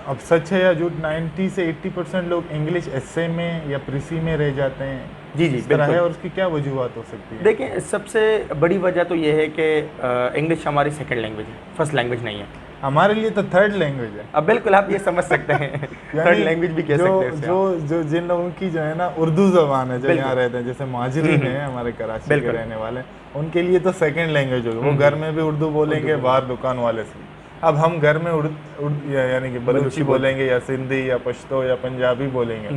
अब सच है या झूठ, 90 से 80% लोग इंग्लिश एस्से में या प्रीसी में रह जाते हैं। जी, इस तरह बिल्कुल। है, और उसकी क्या वजूहत हो सकती है? देखिए, सबसे बड़ी वजह तो ये है कि इंग्लिश हमारी सेकंड लैंग्वेज है, फर्स्ट लैंग्वेज नहीं है। हमारे लिए तो थर्ड लैंग्वेज है। अब बिल्कुल आप ये समझ सकते हैं थर्ड लैंग्वेज भी कह सकते हैं इसे आप। जो जिन लोगों की जो है ना उर्दू जबान है, जो बिल्कुल। यहाँ रहते हैं, जैसे माजरीन है हमारे कराची के बिल्कुल। रहने वाले, उनके लिए तो सेकंड लैंग्वेज होगी। वो घर में भी उर्दू बोलेंगे, बाहर दुकान वाले से। अब हम घर में यानी कि बलूची बोलेंगे या सिंधी या पश्तो या पंजाबी बोलेंगे,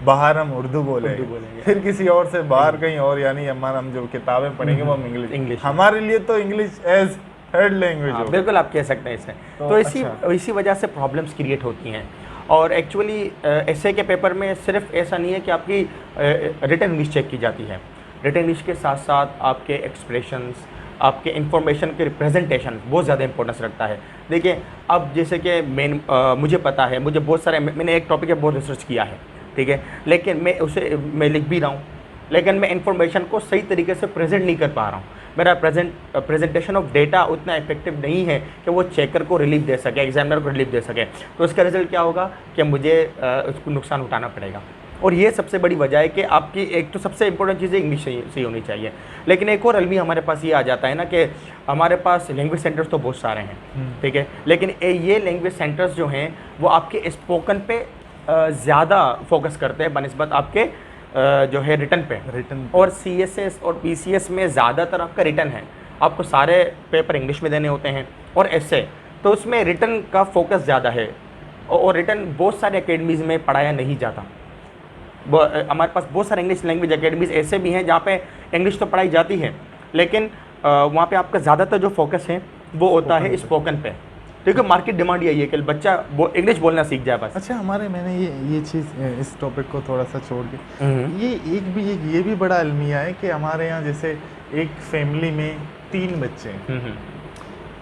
बाहर हम उर्दू बोलेंगे, फिर किसी और से बाहर कहीं और, यानी हमारा हम जो किताबें पढ़ेंगे वो हम इंग्लिश। हमारे लिए तो इंग्लिश एज थर्ड लैंग्वेज हो। बिल्कुल आप कह सकते हैं इसे। तो इसी वजह से प्रॉब्लम्स क्रिएट होती हैं। और एक्चुअली एसए के पेपर में सिर्फ ऐसा नहीं है कि आपकी रिटन इंग्लिश चेक की जाती है, रिटन इंग्लिश के साथ साथ आपके एक्सप्रेशंस, आपके इंफॉर्मेशन के रिप्रेजेंटेशन बहुत ज़्यादा इंपॉर्टेंस रखता है। देखिए, अब जैसे कि मुझे पता है, मुझे बहुत सारे, मैंने एक टॉपिक पे बहुत रिसर्च किया है, ठीक है, लेकिन मैं लिख भी रहा हूँ, लेकिन मैं इंफॉर्मेशन को सही तरीके से प्रेजेंट नहीं कर पा रहा हूँ। मेरा प्रेजेंटेशन ऑफ डेटा उतना इफेक्टिव नहीं है कि वो चेकर को रिलीफ दे सके, एग्जामिनर को रिलीफ दे सके। तो इसका रिजल्ट क्या होगा कि मुझे उसको नुकसान उठाना पड़ेगा। और ये सबसे बड़ी वजह है कि आपकी एक तो सबसे इंपॉर्टेंट चीज़ इंग्लिश सही होनी चाहिए, लेकिन एक और अलमी हमारे पास ये आ जाता है ना कि हमारे पास लैंग्वेज सेंटर्स तो बहुत सारे हैं, ठीक है, लेकिन ये लैंग्वेज सेंटर्स जो हैं वो आपके स्पोकन पे ज़्यादा फोकस करते हैं बनिस्बत आपके जो है रिटन। और CSS और PCS में ज़्यादातर आपका रिटन है, आपको सारे पेपर इंग्लिश में देने होते हैं और ऐसे, तो उसमें रिटन का फोकस ज़्यादा है। और रिटन बहुत सारे एकेडमीज़ में पढ़ाया नहीं जाता। हमारे पास बहुत सारे इंग्लिश लैंग्वेज एकेडमीज़ ऐसे भी हैं जहाँ पे इंग्लिश तो पढ़ाई जाती है, लेकिन वहाँ पे आपका ज़्यादातर जो फोकस है वो होता है स्पोकन पे, क्योंकि मार्केट डिमांड यही है कि बच्चा इंग्लिश बोलना सीख जाए बस। अच्छा, मैंने ये चीज़, इस टॉपिक को थोड़ा सा छोड़ के, ये भी बड़ा अलमिया है कि हमारे यहाँ जैसे एक फैमिली में 3 बच्चे हैं,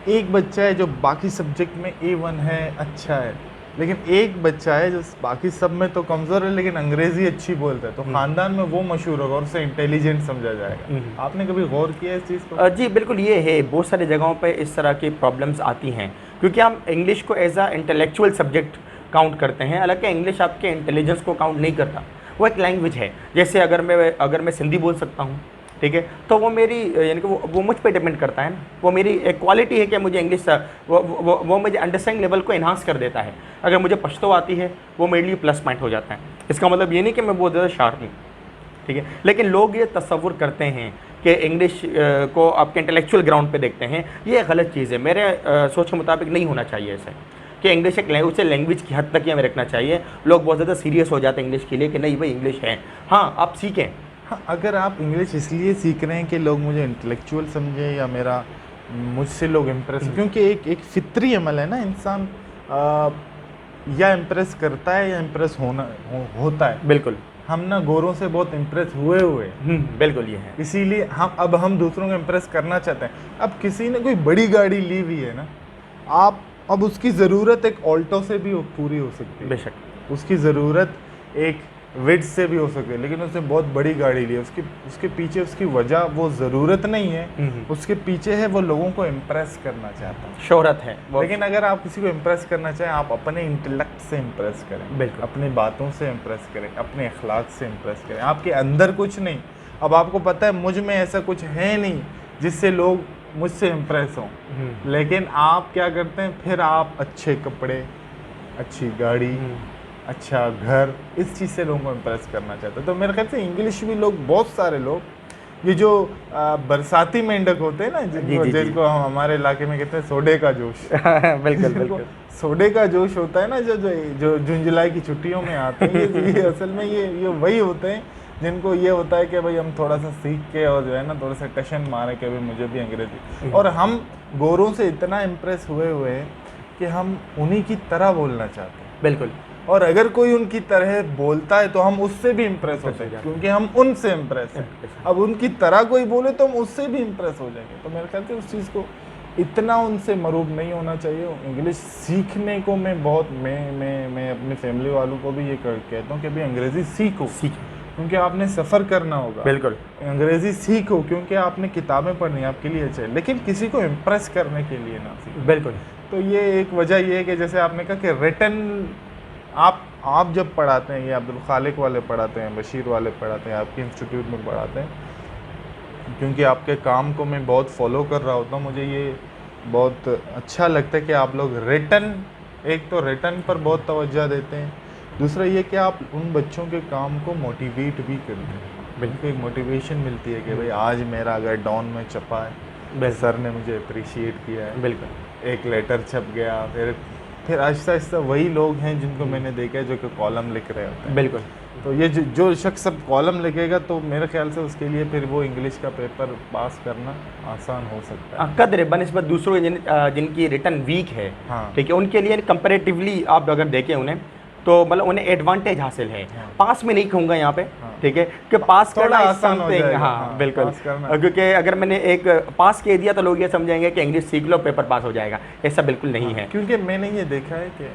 एक बच्चा है जो बाकी सब्जेक्ट में A1 है, अच्छा है, लेकिन एक बच्चा है जो बाकी सब में तो कमज़ोर है लेकिन अंग्रेज़ी अच्छी बोलता है, तो ख़ानदान में वो मशहूर होगा और उसे इंटेलिजेंट समझा जाएगा। आपने कभी गौर किया इस चीज़ को? जी बिल्कुल, ये है, बहुत सारी जगहों पे इस तरह की प्रॉब्लम्स आती हैं क्योंकि हम इंग्लिश को as a intellectual subject count करते हैं, हालांकि इंग्लिश आपके इंटेलिजेंस को काउंट नहीं करता, वो एक लैंग्वेज है। जैसे अगर मैं सिंधी बोल सकता हूँ, ठीक है, तो वो मेरी, यानी कि वो मुझ पे डिपेंड करता है ना, वो मेरी एक क्वालिटी है कि मुझे इंग्लिश वो मुझे अंडरस्टैंडिंग लेवल को इन्हांस कर देता है। अगर मुझे पश्तो आती है वो मेरे लिए प्लस पॉइंट हो जाता है। इसका मतलब ये नहीं कि मैं बहुत ज़्यादा शार्प हूँ, ठीक है, लेकिन लोग ये तस्वुर करते हैं कि इंग्लिश को आपके इंटेलेक्चुअल ग्राउंड पे देखते हैं, ये गलत चीज़ है। मेरे सोच के मुताबिक नहीं होना चाहिए ऐसे कि इंग्लिश एक उसे लैंग्वेज की हद तक ही हमें रखना चाहिए। लोग बहुत ज़्यादा सीरियस हो जाते हैं इंग्लिश के लिए कि नहीं भाई इंग्लिश है, हाँ आप सीखें। हाँ, अगर आप इंग्लिश इसलिए सीख रहे हैं कि लोग मुझे इंटेलेक्चुअल समझे या मुझसे लोग इम्प्रेस, क्योंकि एक फितरी अमल है ना, इंसान या इम्प्रेस करता है या इम्प्रेस होता है। बिल्कुल, हम ना गोरों से बहुत इम्प्रेस हुए बिल्कुल ये है, इसीलिए हम दूसरों को इम्प्रेस करना चाहते हैं। अब किसी ने कोई बड़ी गाड़ी ली हुई है ना, अब उसकी ज़रूरत एक ऑल्टो से भी पूरी हो सकती है, बेशक उसकी ज़रूरत एक विड से भी हो सकती है, लेकिन उसने बहुत बड़ी गाड़ी ली है, उसके पीछे उसकी वजह वो ज़रूरत नहीं है, उसके पीछे है वो लोगों को इम्प्रेस करना चाहता है, शोहरत है। लेकिन अगर आप किसी को इम्प्रेस करना चाहें, आप अपने इंटेलेक्ट से इम्प्रेस करें, बिल्कुल, अपनी बातों से इम्प्रेस करें, अपने अखलाक से इम्प्रेस करें, आपके अंदर कुछ नहीं। अब आपको पता है मुझ में ऐसा कुछ है नहीं जिससे लोग मुझसे इम्प्रेस हों, लेकिन आप क्या करते हैं, फिर आप अच्छे कपड़े, अच्छी गाड़ी, अच्छा घर, इस चीज़ से लोगों को इम्प्रेस करना चाहते हैं। तो मेरे ख्याल से इंग्लिश भी लोग, बहुत सारे लोग, ये जो बरसाती मेंढक होते हैं ना, जिनको हम हमारे इलाके में कहते हैं सोडे का जोश बिल्कुल बिल्कुल, सोडे का जोश होता है ना, जो जून जुलाई की छुट्टियों में आते हैं, ये असल में ये वही होते हैं जिनको ये होता है कि भाई हम थोड़ा सा सीख के और जो है ना थोड़ा सा टशन मारे कि भाई मुझे भी अंग्रेजी, और हम गोरों से इतना इम्प्रेस हुए हैं कि हम उन्हीं की तरह बोलना चाहते हैं। बिल्कुल, और अगर कोई उनकी तरह बोलता है तो हम उससे भी इम्प्रेस होते हैं, क्योंकि हम उनसे इम्प्रेस हैं। अब उनकी तरह कोई बोले तो हम उससे भी इम्प्रेस हो जाएंगे। तो मेरे ख्याल से उस चीज़ को इतना उनसे मरूब नहीं होना चाहिए। इंग्लिश सीखने को मैं बहुत मैं अपने फैमिली वालों को भी ये कहता हूँ कि भाई अंग्रेज़ी सीखो, क्योंकि आपने सफ़र करना होगा। बिल्कुल, अंग्रेज़ी सीखो क्योंकि आपने किताबें पढ़नी, आपके लिए अच्छा है, लेकिन किसी को इम्प्रेस करने के लिए ना सीखो। बिल्कुल। तो ये एक वजह ये है कि जैसे आपने कहा कि रिटन आप जब पढ़ाते हैं, ये अब्दुल खालिक वाले पढ़ाते हैं, बशीर वाले पढ़ाते हैं, आपके इंस्टीट्यूट में पढ़ाते हैं, क्योंकि आपके काम को मैं बहुत फॉलो कर रहा होता हूँ, मुझे ये बहुत अच्छा लगता है कि आप लोग रिटन, एक तो रिटन पर बहुत तवज्जो देते हैं, दूसरा ये कि आप उन बच्चों के काम को मोटिवेट भी करते हैं। बिल्कुल एक मोटिवेशन मिलती है कि भाई आज मेरा अगर डॉन में छपा है, सर ने मुझे अप्रिशिएट किया है, बिल्कुल एक लेटर छप गया, फिर आहिस्ता आहिस्ता वही लोग हैं जिनको मैंने देखा है जो कि कॉलम लिख रहे होते हैं। बिल्कुल। तो ये जो शख्स अब कॉलम लिखेगा तो मेरे ख्याल से उसके लिए फिर वो इंग्लिश का पेपर पास करना आसान हो सकता है। कदर बनस्बत दूसरों जिनकी रिटर्न वीक है, हाँ। ठीक है, उनके लिए कंपैरेटिवली आप अगर देखें उन्हें, तो मतलब उन्हें एडवांटेज हासिल है। हाँ। पास में नहीं कहूँगा यहाँ पे, हाँ। ठीक है, कि पास थोड़ा करना आसान हो समथिंग, जाएगा। हाँ, हाँ, बिल्कुल, पास करना। क्योंकि अगर मैंने एक पास कह दिया तो लोग ये समझेंगे कि इंग्लिश सीख लो पेपर पास हो जाएगा, ऐसा बिल्कुल नहीं है। क्योंकि मैंने ये देखा है कि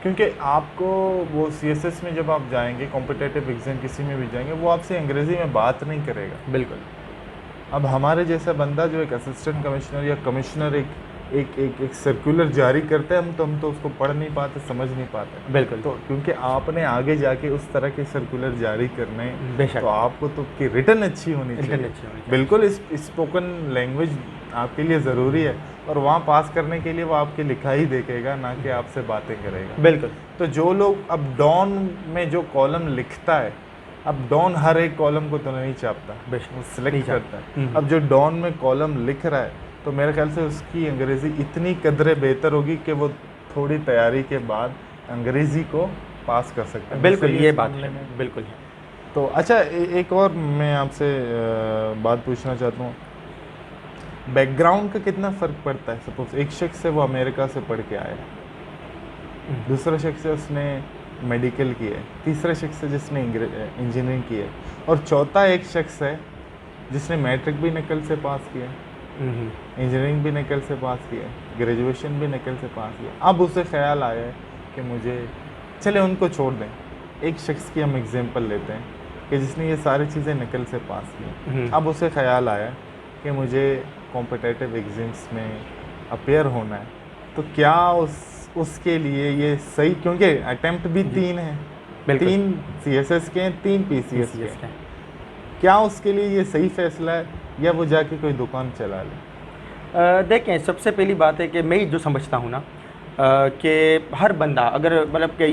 क्योंकि आपको वो CSS में जब आप जाएंगे, कॉम्पिटिटिव एग्जाम किसी में भी जाएंगे, वो आपसे अंग्रेज़ी में बात नहीं करेगा। बिल्कुल। अब हमारे जैसा बंदा जो एक असिस्टेंट कमिश्नर या कमिश्नर एक सर्कुलर जारी करता है, हम तो उसको पढ़ नहीं पाते, समझ नहीं पाते। बिल्कुल। तो क्योंकि आपने आगे जाके उस तरह के सर्कुलर जारी करने, बेशक, तो आपको तो की रिटन अच्छी होनी चाहिए। बिल्कुल, स्पोकन लैंग्वेज आपके लिए ज़रूरी है, और वहाँ पास करने के लिए वो आपकी लिखाई देखेगा, ना कि आपसे बातें करेगा। बिल्कुल। तो जो लोग अब डॉन में जो कॉलम लिखता है, अब डॉन हर एक कॉलम को तो नहीं छापता, वो सिलेक्ट करता है। अब जो डॉन में कॉलम लिख रहा है, तो मेरे ख्याल से उसकी अंग्रेज़ी इतनी कदरे बेहतर होगी कि वो थोड़ी तैयारी के बाद अंग्रेज़ी को पास कर सकता है। बिल्कुल, ये बात है, बिल्कुल है। तो अच्छा, एक और मैं आपसे बात पूछना चाहता हूँ, बैकग्राउंड का कितना फ़र्क पड़ता है? सपोज एक शख्स है वो अमेरिका से पढ़ के आया, दूसरा शख्स है उसने मेडिकल किया है, तीसरा शख्स है जिसने इंजीनियरिंग की है, और चौथा एक शख्स है जिसने मैट्रिक भी नकल से पास किया है, इंजीनियरिंग भी नकल से पास किया है, ग्रेजुएशन भी नकल से पास किया। अब उसे ख्याल आया है कि मुझे, चले उनको छोड़ दें, एक शख्स की हम एग्जांपल लेते हैं कि जिसने ये सारी चीज़ें नकल से पास की। अब उसे ख्याल आया कि मुझे कॉम्पिटिटिव एग्ज़ाम्स में अपेयर होना है, तो क्या उसके लिए ये सही, क्योंकि अटेम्प्ट भी 3 हैं, 3 CSS के हैं, 3 PCS के हैं, क्या उसके लिए ये सही फ़ैसला है या वो जाके कोई दुकान चला ले? देखें, सबसे पहली बात है कि मैं जो समझता हूँ ना, कि हर बंदा अगर मतलब कि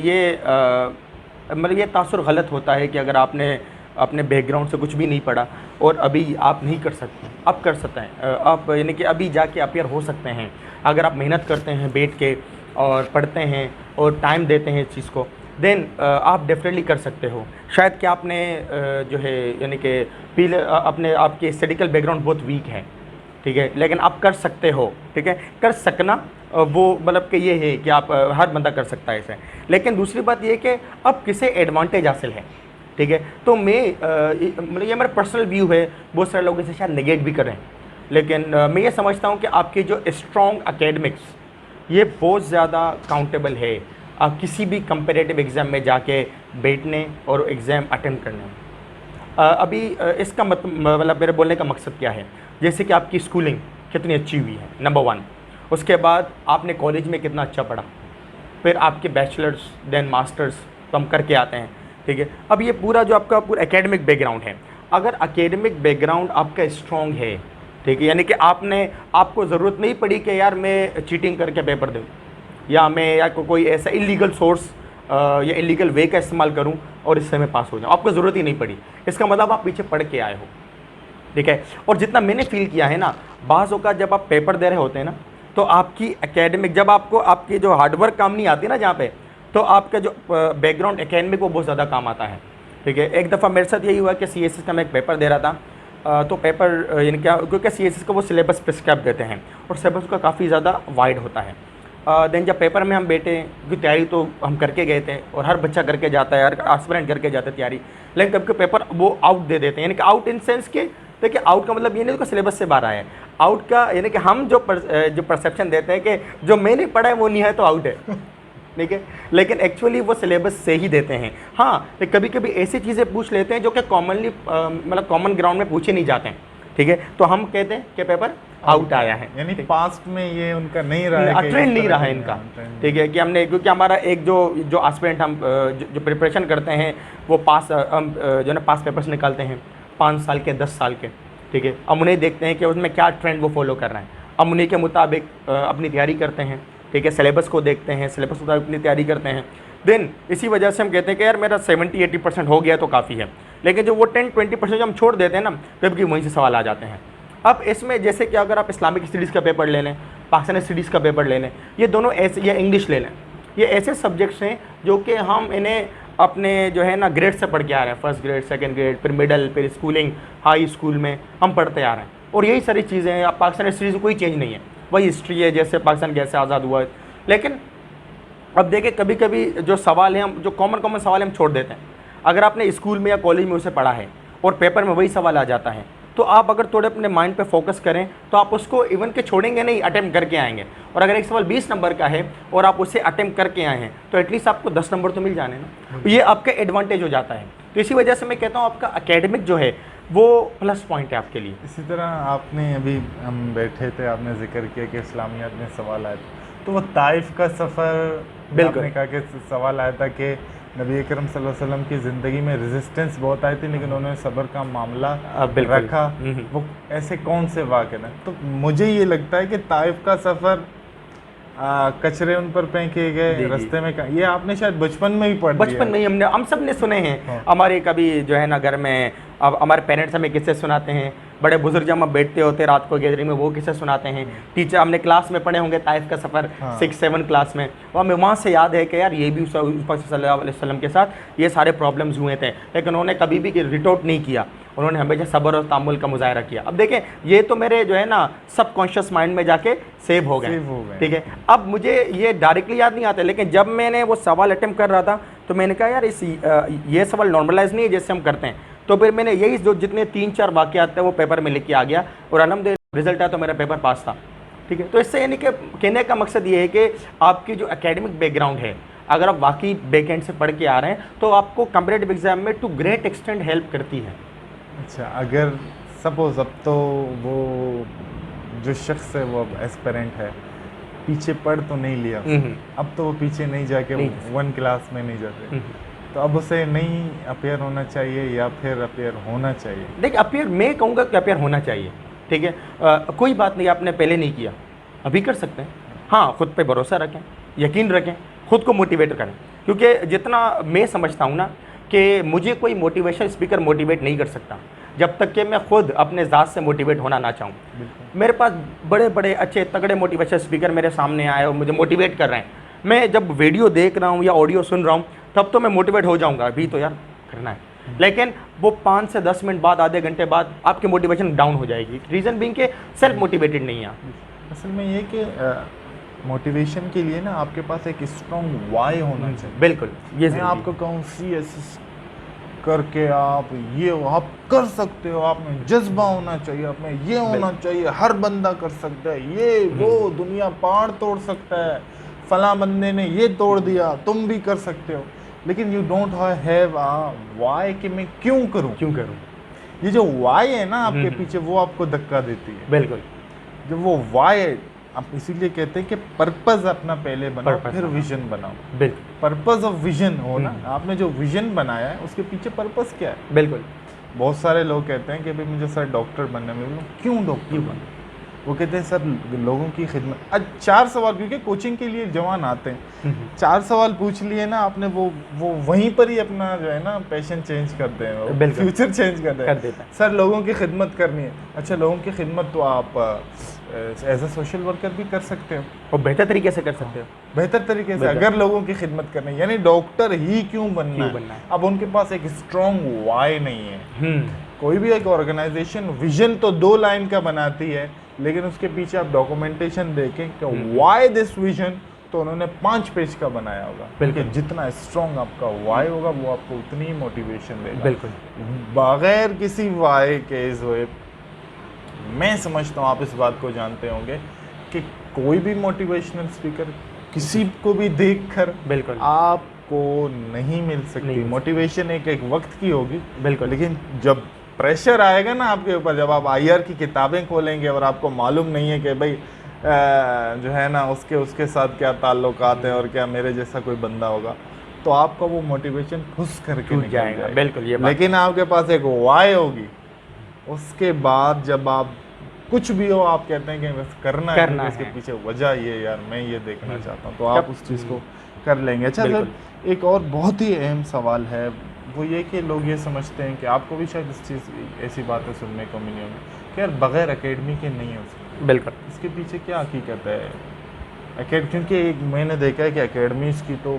ये तासुर गलत होता है कि अगर आपने अपने बैकग्राउंड से कुछ भी नहीं पढ़ा और अभी आप नहीं कर सकते, आप कर सकते हैं, आप यानी कि अभी जाके अपियर हो सकते हैं अगर आप मेहनत करते हैं, बैठ के और पढ़ते हैं और टाइम देते हैं इस चीज़ को, देन आप डेफिनेटली कर सकते हो। शायद कि आपने जो है यानी कि पहले अपने आपके स्टडिकल बैकग्राउंड बहुत वीक है, ठीक है, लेकिन आप कर सकते हो, ठीक है, कर सकना वो मतलब कि ये है कि आप हर बंदा कर सकता है इसे। लेकिन दूसरी बात ये कि अब किसे एडवांटेज हासिल है, ठीक है, तो मैं मतलब ये मेरा पर्सनल व्यू है, बहुत सारे लोग इसे शायद नेगेट भी करें, लेकिन मैं ये समझता हूँ कि आपके जो स्ट्रॉन्ग एकेडमिक्स, ये बहुत ज़्यादा काउंटेबल है आप किसी भी कंपेरेटिव एग्ज़ाम में जाके बैठने और एग्ज़ाम अटेंड करने में। अभी इसका मतलब मेरे बोलने का मकसद क्या है, जैसे कि आपकी स्कूलिंग कितनी अच्छी हुई है, नंबर 1, उसके बाद आपने कॉलेज में कितना अच्छा पढ़ा, फिर आपके बैचलर्स देन मास्टर्स तो हम करके आते हैं, ठीक है। अब ये पूरा जो आपका पूरा एकेडमिक बैकग्राउंड है, अगर एकेडमिक बैकग्राउंड आपका स्ट्रॉन्ग है, ठीक है, यानी कि आपको ज़रूरत नहीं पड़ी कि यार मैं चीटिंग करके पेपर दूँ या मैं या कोई ऐसा इलीगल सोर्स या इलीगल वे का इस्तेमाल करूं और इससे मैं पास हो जाऊं, आपको ज़रूरत ही नहीं पड़ी, इसका मतलब आप पीछे पढ़ के आए हो, ठीक है। और जितना मैंने फील किया है ना, बाज़ औक़ात जब आप पेपर दे रहे होते हैं ना, तो आपकी एकेडमिक, जब आपको आपकी जो हार्डवर्क काम नहीं आती ना जहाँ पे, तो आपका जो बैकग्राउंड एकेडमिक वो बहुत ज़्यादा काम आता है, ठीक है। एक दफ़ा मेरे साथ यही हुआ कि CSS का मैं एक पेपर दे रहा था, तो पेपर यानी क्या, क्योंकि CSS का वो सिलेबस प्रिस्क्राइब देते हैं और सिलेबस का काफ़ी ज़्यादा वाइड होता है, देन जब पेपर में हम बैठे की तैयारी तो हम करके गए थे और हर बच्चा करके जाता है, हर एस्पिरेंट करके जाता है तैयारी, लेकिन कभी पेपर वो आउट दे देते हैं। यानी कि आउट इन सेंस के देखिए, आउट का मतलब ये नहीं कि सिलेबस से बाहर आया है, आउट का यानी कि हम जो परसेप्शन देते हैं कि जो मैंने पढ़ा है वो नहीं है तो आउट है, ठीक है, लेकिन एक्चुअली वो सिलेबस से ही देते हैं। हाँ, तो कभी कभी ऐसी चीज़ें पूछ लेते हैं जो कि कॉमनली मतलब कॉमन ग्राउंड में पूछे नहीं जाते हैं, ठीक है, तो हम कहते हैं कि पेपर आउट आया है। यानी पास्ट में ये उनका नहीं रहा है, ट्रेंड नहीं रहा है इनका, ठीक है, कि हमने क्योंकि हमारा एक जो एस्पिरेंट हम जो प्रिपरेशन करते हैं वो हम जो ना पास पेपर्स निकालते हैं 5 साल के 10 साल के, ठीक है, हम उन्हें देखते हैं कि उसमें क्या ट्रेंड वो फॉलो कर रहे हैं, हम उन्हीं के मुताबिक अपनी तैयारी करते हैं, ठीक है, सिलेबस को देखते हैं, सिलेबस के मुताबिक अपनी तैयारी करते हैं। देन इसी वजह से हम कहते हैं कि यार मेरा 70-80% हो गया तो काफ़ी है, लेकिन जो वो 10-20% जो हम छोड़ देते हैं ना, कभी वहीं से सवाल आ जाते हैं। अब इसमें जैसे कि अगर आप इस्लामिक स्टडीज़ का पेपर ले लें, पाकिस्तानी स्टडीज़ का पेपर ले लें, ये दोनों ऐसे, या इंग्लिश ले लें, ये ऐसे सब्जेक्ट्स हैं जो कि हम इन्हें अपने जो है ना ग्रेड से पढ़ के आ रहे हैं, फर्स्ट ग्रेड, सेकंड ग्रेड, फिर मिडल, फिर स्कूलिंग, हाई स्कूल में हम पढ़ते आ रहे हैं, और यही सारी चीज़ें हैं। अब पाकिस्तानी स्टडीज़ में कोई चेंज नहीं है, वही हिस्ट्री है, जैसे पाकिस्तान कैसे आज़ाद हुआ है। लेकिन अब देखिए कभी कभी जो सवाल हैं, हम जो कॉमन सवाल हम छोड़ देते हैं, अगर आपने स्कूल में या कॉलेज में उसे पढ़ा है और पेपर में वही सवाल आ जाता है, तो आप अगर थोड़े अपने माइंड पे फोकस करें तो आप उसको इवन के छोड़ेंगे नहीं, अटेम्प्ट करके आएंगे। और अगर एक सवाल 20 नंबर का है और आप उसे अटेम्प्ट करके आए हैं तो एटलीस्ट आपको 10 नंबर तो मिल जाने ना, ये आपका एडवांटेज हो जाता है। तो इसी वजह से मैं कहता हूँ आपका एकेडमिक जो है वो प्लस पॉइंट है आपके लिए। इसी तरह आपने अभी हम बैठे थे, आपने जिक्र किया कि इस्लामियात में सवाल आया था, तो वो ताइफ का सफ़र, बिल्कुल, आपने कहा कि सवाल आया था कि नबी अकरम सल्लल्लाहु अलैहि वसल्लम की ज़िंदगी में रेजिस्टेंस बहुत आई थी, लेकिन उन्होंने सब्र का मामला रखा। वो ऐसे कौन से वाक़े हैं? तो मुझे ये लगता है कि ताइफ का सफ़र, कचरे उन पर फेंके गए रास्ते में, ये आपने शायद बचपन में ही पढ़ लिया। बचपन में ही हम सब ने सुने हैं। हाँ। हमारे कभी जो है ना घर में, अब हमारे पेरेंट्स हमें किस्से सुनाते हैं, बड़े बुजुर्ग जब हम बैठते होते रात को गैदरिंग में वो किस्से सुनाते हैं, टीचर हमने क्लास में पढ़े होंगे ताइफ का सफ़र, 6-7 क्लास में, और हमें वहाँ से याद है कि यार ये भी सल्लल्लाहु अलैहि वसल्लम के साथ ये सारे प्रॉब्लम्स हुए थे, लेकिन उन्होंने कभी भी रिटोर्ट नहीं किया, उन्होंने हमेशा सब्र और तामुल का मुजाहरा किया। अब देखें ये तो मेरे जो है ना सबकॉन्शियस माइंड में जाके सेव हो गए, ठीक है। अब मुझे ये डायरेक्टली याद नहीं आता, लेकिन जब मैंने वो सवाल अटेम्प्ट कर रहा था तो मैंने कहा यार ये सवाल नॉर्मलाइज नहीं है जैसे हम करते हैं, तो फिर मैंने यही जो जितने 3-4 वाक़यात थे वो पेपर में लिख के आ गया, और अल्हम्दुलिल्लाह रिजल्ट आया तो मेरा पेपर पास था, ठीक है। तो इससे यानी कि कहने का मकसद ये है कि आपकी जो एकेडमिक बैकग्राउंड है, अगर आप वाकई बैकएंड से पढ़ के आ रहे हैं तो आपको कम्पिटिटिव एग्जाम में टू ग्रेट एक्सटेंट हेल्प करती है। अच्छा, अगर सपोज अब तो वो जो शख्स है वो एस्पिरेंट है, पीछे पढ़ तो नहीं लिया, अब तो वो पीछे नहीं जाके 1 क्लास में नहीं जाते, तो अब उसे नहीं अपेयर होना चाहिए या फिर अपेयर होना चाहिए? देखिए अपेयर, मैं कहूँगा कि अपेयर होना चाहिए, ठीक है। कोई बात नहीं, आपने पहले नहीं किया, अभी कर सकते हैं। हाँ, खुद पे भरोसा रखें, यकीन रखें, खुद को मोटिवेट करें, क्योंकि जितना मैं समझता हूँ ना कि मुझे कोई मोटिवेशन स्पीकर मोटिवेट नहीं कर सकता जब तक कि मैं खुद अपने ज़ात से मोटिवेट होना ना चाहूँ। मेरे पास बड़े बड़े अच्छे तगड़े मोटिवेशन स्पीकर मेरे सामने आए और मुझे मोटिवेट कर रहे हैं, मैं जब वीडियो देख रहा हूँ या ऑडियो सुन रहा हूँ तब तो मैं मोटिवेट हो जाऊँगा, अभी तो यार करना है, लेकिन वो 5 से 10 मिनट बाद, आधे घंटे बाद आपकी मोटिवेशन डाउन हो जाएगी। रीज़न बीइंग के सेल्फ मोटिवेटेड नहीं है आप। असल में ये कि मोटिवेशन के लिए ना आपके पास एक स्ट्रॉन्ग वाई होना चाहिए। बिल्कुल, ये मैं आपको कहूँ CSS करके आप कर सकते हो, आप में जज्बा होना चाहिए, आप में ये होना चाहिए, हर बंदा कर सकता है, ये वो दुनिया पहाड़ तोड़ सकता है, फला बंदे ने ये तोड़ दिया, तुम भी कर सकते हो, लेकिन यू डोंट हैव वाई कि मैं क्यों करूं। ये जो वाई है ना आपके पीछे, वो आपको धक्का देती है। बिल्कुल, जो वो वाई, आप इसीलिए कहते हैं कि पर्पस अपना पहले बनाओ, फिर विजन बनाओ। बिल्कुल, पर्पस ऑफ विजन हो ना, आपने जो विजन बनाया है उसके पीछे पर्पस क्या है। बिल्कुल, बहुत सारे लोग कहते हैं कि भाई मुझे सर डॉक्टर बनना है, मैं क्यों डॉक्टर बनना? वो कहते हैं सर लोगों की खिदमत। आज 4 सवाल, क्योंकि कोचिंग के लिए जवान आते हैं, 4 सवाल पूछ लिए ना आपने, वो वहीं पर ही अपना जो है ना पैशन चेंज करते हैं, फ्यूचर चेंज करते हैं। सर लोगों की खिदमत करनी है, अच्छा लोगों की खिदमत तो आप एज ए सोशल वर्कर भी कर सकते हो, और बेहतर तरीके से कर सकते हो, बेहतर तरीके से, अगर लोगों की खिदमत करनी है। यानी डॉक्टर ही क्यों बनना है? अब उनके पास एक स्ट्रॉन्ग वाई नहीं है। कोई भी एक ऑर्गेनाइजेशन विजन तो 2 लाइन का बनाती है, लेकिन उसके पीछे आप डॉक्यूमेंटेशन देखें कि व्हाई दिस विजन, तो उन्होंने 5 पेज का बनाया होगा, क्योंकि जितना स्ट्रॉन्ग आपका वाई होगा वो आपको उतनी ही मोटिवेशन देगा। बिल्कुल। बगैर किसी वाई के ज़ोएब, मैं समझता हूँ आप इस बात को जानते होंगे कि कोई भी मोटिवेशनल स्पीकर किसी को भी देखकर बिल्कुल आपको नहीं मिल सकती। नहीं। मोटिवेशन एक वक्त की होगी, बिल्कुल। लेकिन जब प्रेशर आएगा ना आपके ऊपर, जब आप आईआर की किताबें खोलेंगे और आपको मालूम नहीं है कि भाई जो है ना उसके साथ क्या ताल्लुकात है और क्या मेरे जैसा कोई बंदा होगा, तो आपका वो मोटिवेशन खुश करके टूट निकल जाएगा। जाएगा। बिल्कुल ये बात। लेकिन आपके पास एक वाई होगी, उसके बाद जब आप कुछ भी हो आप कहते हैं कि बस करना है, इसके पीछे वजह ये यार मैं ये देखना चाहता हूँ, तो आप उस चीज़ को कर लेंगे। अच्छा सर, एक और बहुत ही अहम सवाल है, वो ये कि लोग ये समझते हैं कि आपको भी शायद इस चीज़ ऐसी बातें सुनने को मिली होंगी कि यार बगैर एकेडमी के नहीं हो सकती। बिल्कुल। इसके पीछे क्या हकीकत है? क्योंकि एक मैंने देखा है कि एकेडमीज़ की तो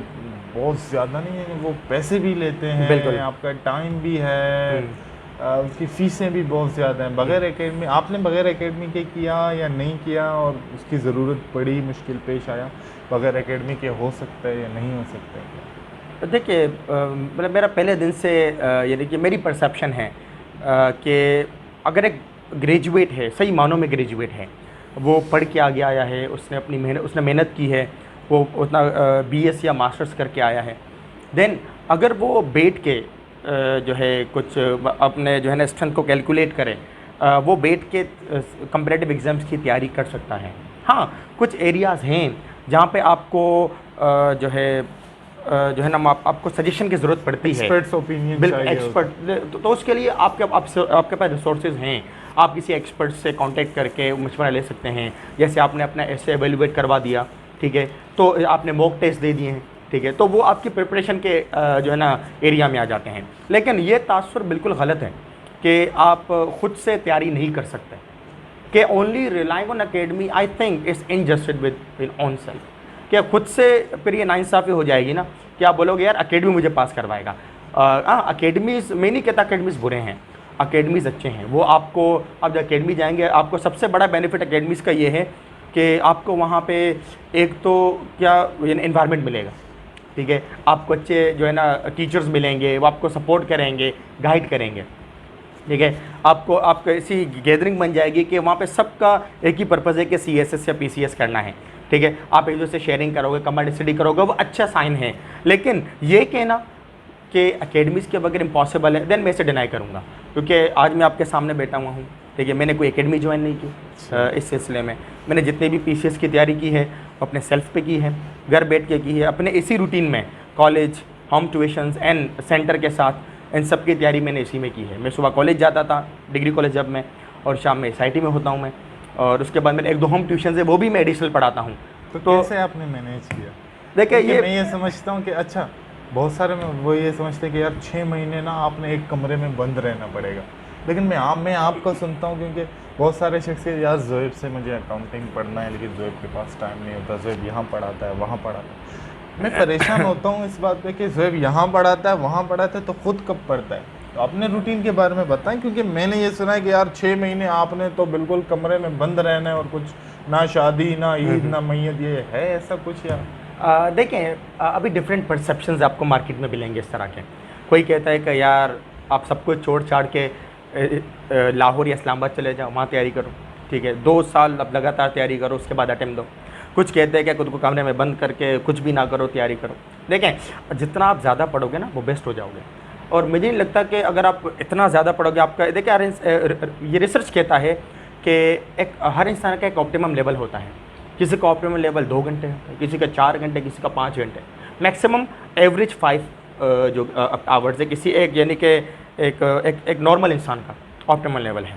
बहुत ज़्यादा नहीं है, वो पैसे भी लेते हैं, आपका टाइम भी है, उसकी फ़ीसें भी बहुत ज़्यादा हैं। बगैर एकेडमी, आपने बगैर एकेडमी के किया या नहीं किया, और उसकी ज़रूरत पड़ी, मुश्किल पेश आया, बगैर एकेडमी के हो सकता है या नहीं हो सकता है? देखिए मतलब मेरा पहले दिन से यानी कि मेरी परसेप्शन है कि अगर एक ग्रेजुएट है, सही मानों में ग्रेजुएट है, वो पढ़ के आगे आया है, उसने मेहनत की है, वो उतना बीएस या मास्टर्स करके आया है, देन अगर वो बैठ के जो है कुछ अपने जो है ना स्ट्रेंथ को कैलकुलेट करे, वो बैठ के कंपैरेटिव एग्ज़ाम्स की तैयारी कर सकता है। हाँ, कुछ एरियाज़ हैं जहाँ पे आपको जो है ना आपको सजेशन की ज़रूरत पड़ती है, एक्सपर्ट्स ओपिनियन बिल्कुल एक्सपर्ट, तो उसके लिए आपके पास रिसोर्सेज हैं, आप किसी एक्सपर्ट से कांटेक्ट करके मशवरा ले सकते हैं। जैसे आपने अपना ऐसे एवेलुएट करवा दिया, ठीक है, तो आपने मॉक टेस्ट दे दिए हैं, ठीक है, तो वो आपकी प्रिपरेशन के जो है ना एरिया में आ जाते हैं। लेकिन ये तासुर बिल्कुल गलत है कि आप खुद से तैयारी नहीं कर सकते, कि only relying on academy I think is injustice with on self. क्या खुद से फिर ये नाइंसाफ़ी हो जाएगी ना कि आप बोलोगे यार अकेडमी मुझे पास करवाएगा। अकेडमीज़, मैं नहीं कहता अकेडमीज़ बुरे हैं, अकेडमीज़ अच्छे हैं। वो आपको, आप जब अकेडमी जाएंगे, आपको सबसे बड़ा बेनिफिट अकेडमीज़ का ये है कि आपको वहाँ पे एक तो क्या इन्वायरमेंट मिलेगा, ठीक है, आपको अच्छे जो है ना टीचर्स मिलेंगे, वो आपको सपोर्ट करेंगे, गाइड करेंगे, ठीक है, आपको ऐसी गैदरिंग बन जाएगी कि वहाँ पे सबका एक ही पर्पज़ है कि CSS या PCS करना है, ठीक है, आप एक दूसरे से शेयरिंग करोगे, कम्बाइंड स्टडी करोगे, वो अच्छा साइन है। लेकिन ये कहना कि एकेडमीज़ के बगैर इम्पॉसिबल है, देन मैं इसे डिनाई करूँगा, क्योंकि आज मैं आपके सामने बैठा हुआ हूँ, ठीक है, मैंने कोई एकेडमी ज्वाइन नहीं की। इस सिलसिले में मैंने जितने भी PCS की तैयारी की है अपने सेल्फ पे की है, घर बैठ के की है, अपने इसी रूटीन में, college, home tuitions and centre के साथ, इन सब की तैयारी मैंने इसी में की है। मैं सुबह कॉलेज जाता था, डिग्री कॉलेज जब मैं, और शाम में SIT में होता हूँ मैं, और उसके बाद मेरे 1-2 होम ट्यूशन है, वो भी मैं एडिशनल पढ़ाता हूँ। तो कैसे आपने मैनेज किया? देखिए मैं ये समझता हूँ कि अच्छा, बहुत सारे वो ये समझते हैं कि यार 6 महीने ना आपने एक कमरे में बंद रहना पड़ेगा, लेकिन मैं आपका सुनता हूँ, क्योंकि बहुत सारे शख्स यार ज़ोएब से मुझे अकाउंटिंग पढ़ना है, लेकिन ज़ोएब के पास टाइम नहीं होता, ज़ोएब यहाँ पढ़ाता है, वहाँ पढ़ाता है। मैं परेशान होता हूँ इस बात पे कि ज़ोएब यहाँ पढ़ाता है, वहाँ पढ़ाता है, तो खुद कब पढ़ता है? तो अपने रूटीन के बारे में बताएं, क्योंकि मैंने ये सुना है कि यार 6 महीने आपने तो बिल्कुल कमरे में बंद रहना है, और कुछ ना शादी, ना ईद, ना मैयत, ये है ऐसा कुछ यार? देखें, अभी डिफरेंट परसेप्शंस आपको मार्केट में मिलेंगे इस तरह के। कोई कहता है कि यार आप सब कुछ छोड़ छाड़ के लाहौर या इस्लामाबाद चले जाओ, वहाँ तैयारी करो, ठीक है, 2 साल अब लगातार तैयारी करो, उसके बाद अटेम्प्ट दो। कुछ कहते हैं कि खुद को कमरे में बंद करके कुछ भी ना करो, तैयारी करो। देखें, जितना आप ज़्यादा पढ़ोगे ना, वो बेस्ट हो जाओगे। और मुझे नहीं लगता कि अगर आप इतना ज़्यादा पढ़ोगे, आपका देखिए ये रिसर्च कहता है कि एक हर इंसान का एक ऑप्टिमम लेवल होता है। किसी का ऑप्टिमम लेवल 2 घंटे होता है, किसी का 4 घंटे, किसी का 5 घंटे, मैक्सिमम एवरेज 5 जो आवर्स है किसी एक, यानी कि एक नॉर्मल इंसान का ऑप्टिमल लेवल है।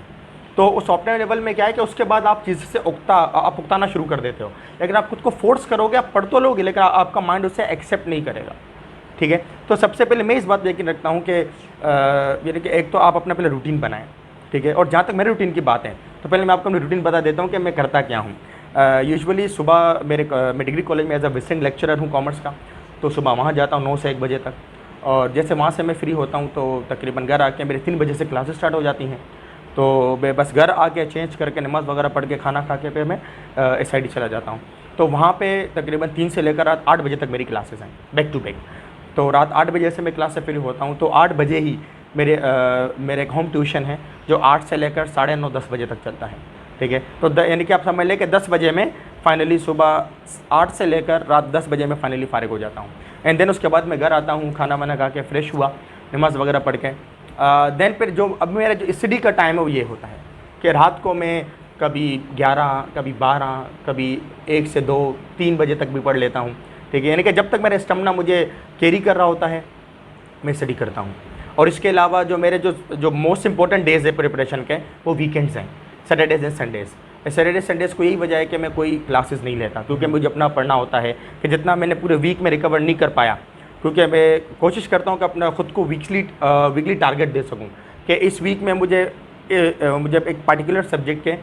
तो उस ऑप्टिमल लेवल में क्या है कि उसके बाद आप चीज़ से उकताना शुरू कर देते हो। लेकिन आप खुद को फोर्स करोगे, आप पढ़ तो लोगे, लेकिन आपका माइंड उसे एक्सेप्ट नहीं करेगा, ठीक है। तो सबसे पहले मैं इस बात यकीन रखता हूँ कि यानी कि एक तो आप अपना पहले रूटीन बनाएं, ठीक है। और जहाँ तक मेरे रूटीन की बात है, तो पहले मैं आपको अपनी रूटीन बता देता हूँ कि मैं करता क्या हूँ। यूजुअली सुबह मैं डिग्री कॉलेज में एज अ विजिटिंग लेक्चरर हूँ कॉमर्स का, तो सुबह वहाँ जाता हूँ 9 से 1 बजे तक, और जैसे वहाँ से मैं फ्री होता हूँ तो तकरीबन घर आके मेरे 3 बजे से क्लासेस स्टार्ट हो जाती हैं। तो मैं बस घर आके चेंज करके नमाज़ वगैरह पढ़ के खाना खा के फिर मैं SIT चला जाता हूँ। तो वहाँ पे तकरीबन 3 से लेकर रात 8 बजे तक मेरी क्लासेस हैं बैक टू बैक। तो रात 8 बजे से मैं क्लास से फ्री होता हूँ, तो 8 बजे ही मेरे एक होम ट्यूशन है जो 8 से लेकर 9:30 10 बजे तक चलता है। ठीक है, तो यानी कि आप समझ लें कि 10 बजे में फाइनली सुबह 8 से लेकर रात 10 बजे में फाइनली फ़ारिग हो जाता हूँ। एंड देन उसके बाद मैं घर आता हूँ, खाना वाना खा के फ्रेश हुआ, नमाज़ वगैरह पढ़ के देन फिर जो अब मेरा जो स्टडी का टाइम है वो ये होता है कि रात को मैं कभी 11, कभी 12, कभी 1 से 2, 3 बजे तक भी पढ़ लेता हूँ। ठीक है, यानी कि जब तक मेरा स्टेमिना मुझे कैरी कर रहा होता है मैं स्टडी करता हूँ। और इसके अलावा जो मेरे जो मोस्ट इंपॉर्टेंट डेज़ है प्रिपरेशन के वो वीकेंड्स हैं, Saturdays and Sundays. Saturday Sundays को यही वजह है कि मैं कोई क्लासेस नहीं लेता, क्योंकि मुझे अपना पढ़ना होता है कि जितना मैंने पूरे वीक में रिकवर नहीं कर पाया, क्योंकि मैं कोशिश करता हूँ कि अपना ख़ुद को वीकली टारगेट दे सकूँ कि इस वीक में मुझे एक पार्टिकुलर सब्जेक्ट के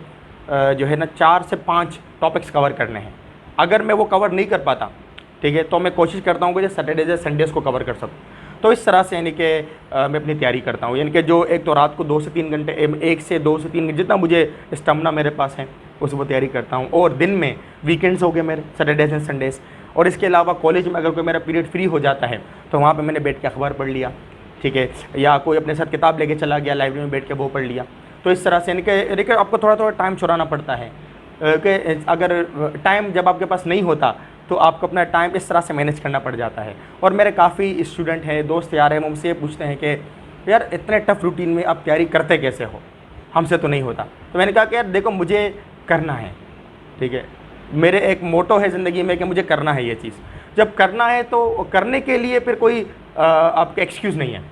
जो है ना 4 से 5 टॉपिक्स कवर करने हैं। अगर मैं वो कवर नहीं कर पाता, ठीक है, तो मैं कोशिश करता हूँ कि सैटरडेज या संडेज़ को कवर कर सकूँ। तो इस तरह से यानी कि मैं अपनी तैयारी करता हूँ, यानी कि जो एक तो रात को 2 से 3 घंटे 1 से 2 से 3 जितना मुझे स्टेमिना मेरे पास है उस वो तैयारी करता हूँ। और दिन में वीकेंड्स हो गए मेरे सैटरडेज एंड संडेज़। और इसके अलावा कॉलेज में अगर कोई मेरा पीरियड फ्री हो जाता है तो वहाँ पे मैंने बैठ के अखबार पढ़ लिया, ठीक है, या कोई अपने साथ किताब लेके चला गया लाइब्रेरी में बैठ के वो पढ़ लिया। तो इस तरह से यानी कि आपको थोड़ा थोड़ा टाइम चुराना पड़ता है कि अगर टाइम जब आपके पास नहीं होता तो आपको अपना टाइम इस तरह से मैनेज करना पड़ जाता है। और मेरे काफ़ी स्टूडेंट हैं, दोस्त यार हैं, मुझसे ये पूछते हैं कि यार इतने टफ रूटीन में आप तैयारी करते कैसे हो, हमसे तो नहीं होता। तो मैंने कहा कि यार देखो मुझे करना है, ठीक है, मेरे एक मोटो है ज़िंदगी में कि मुझे करना है ये चीज़। जब करना है तो करने के लिए फिर कोई आपका एक्सक्यूज़ नहीं है।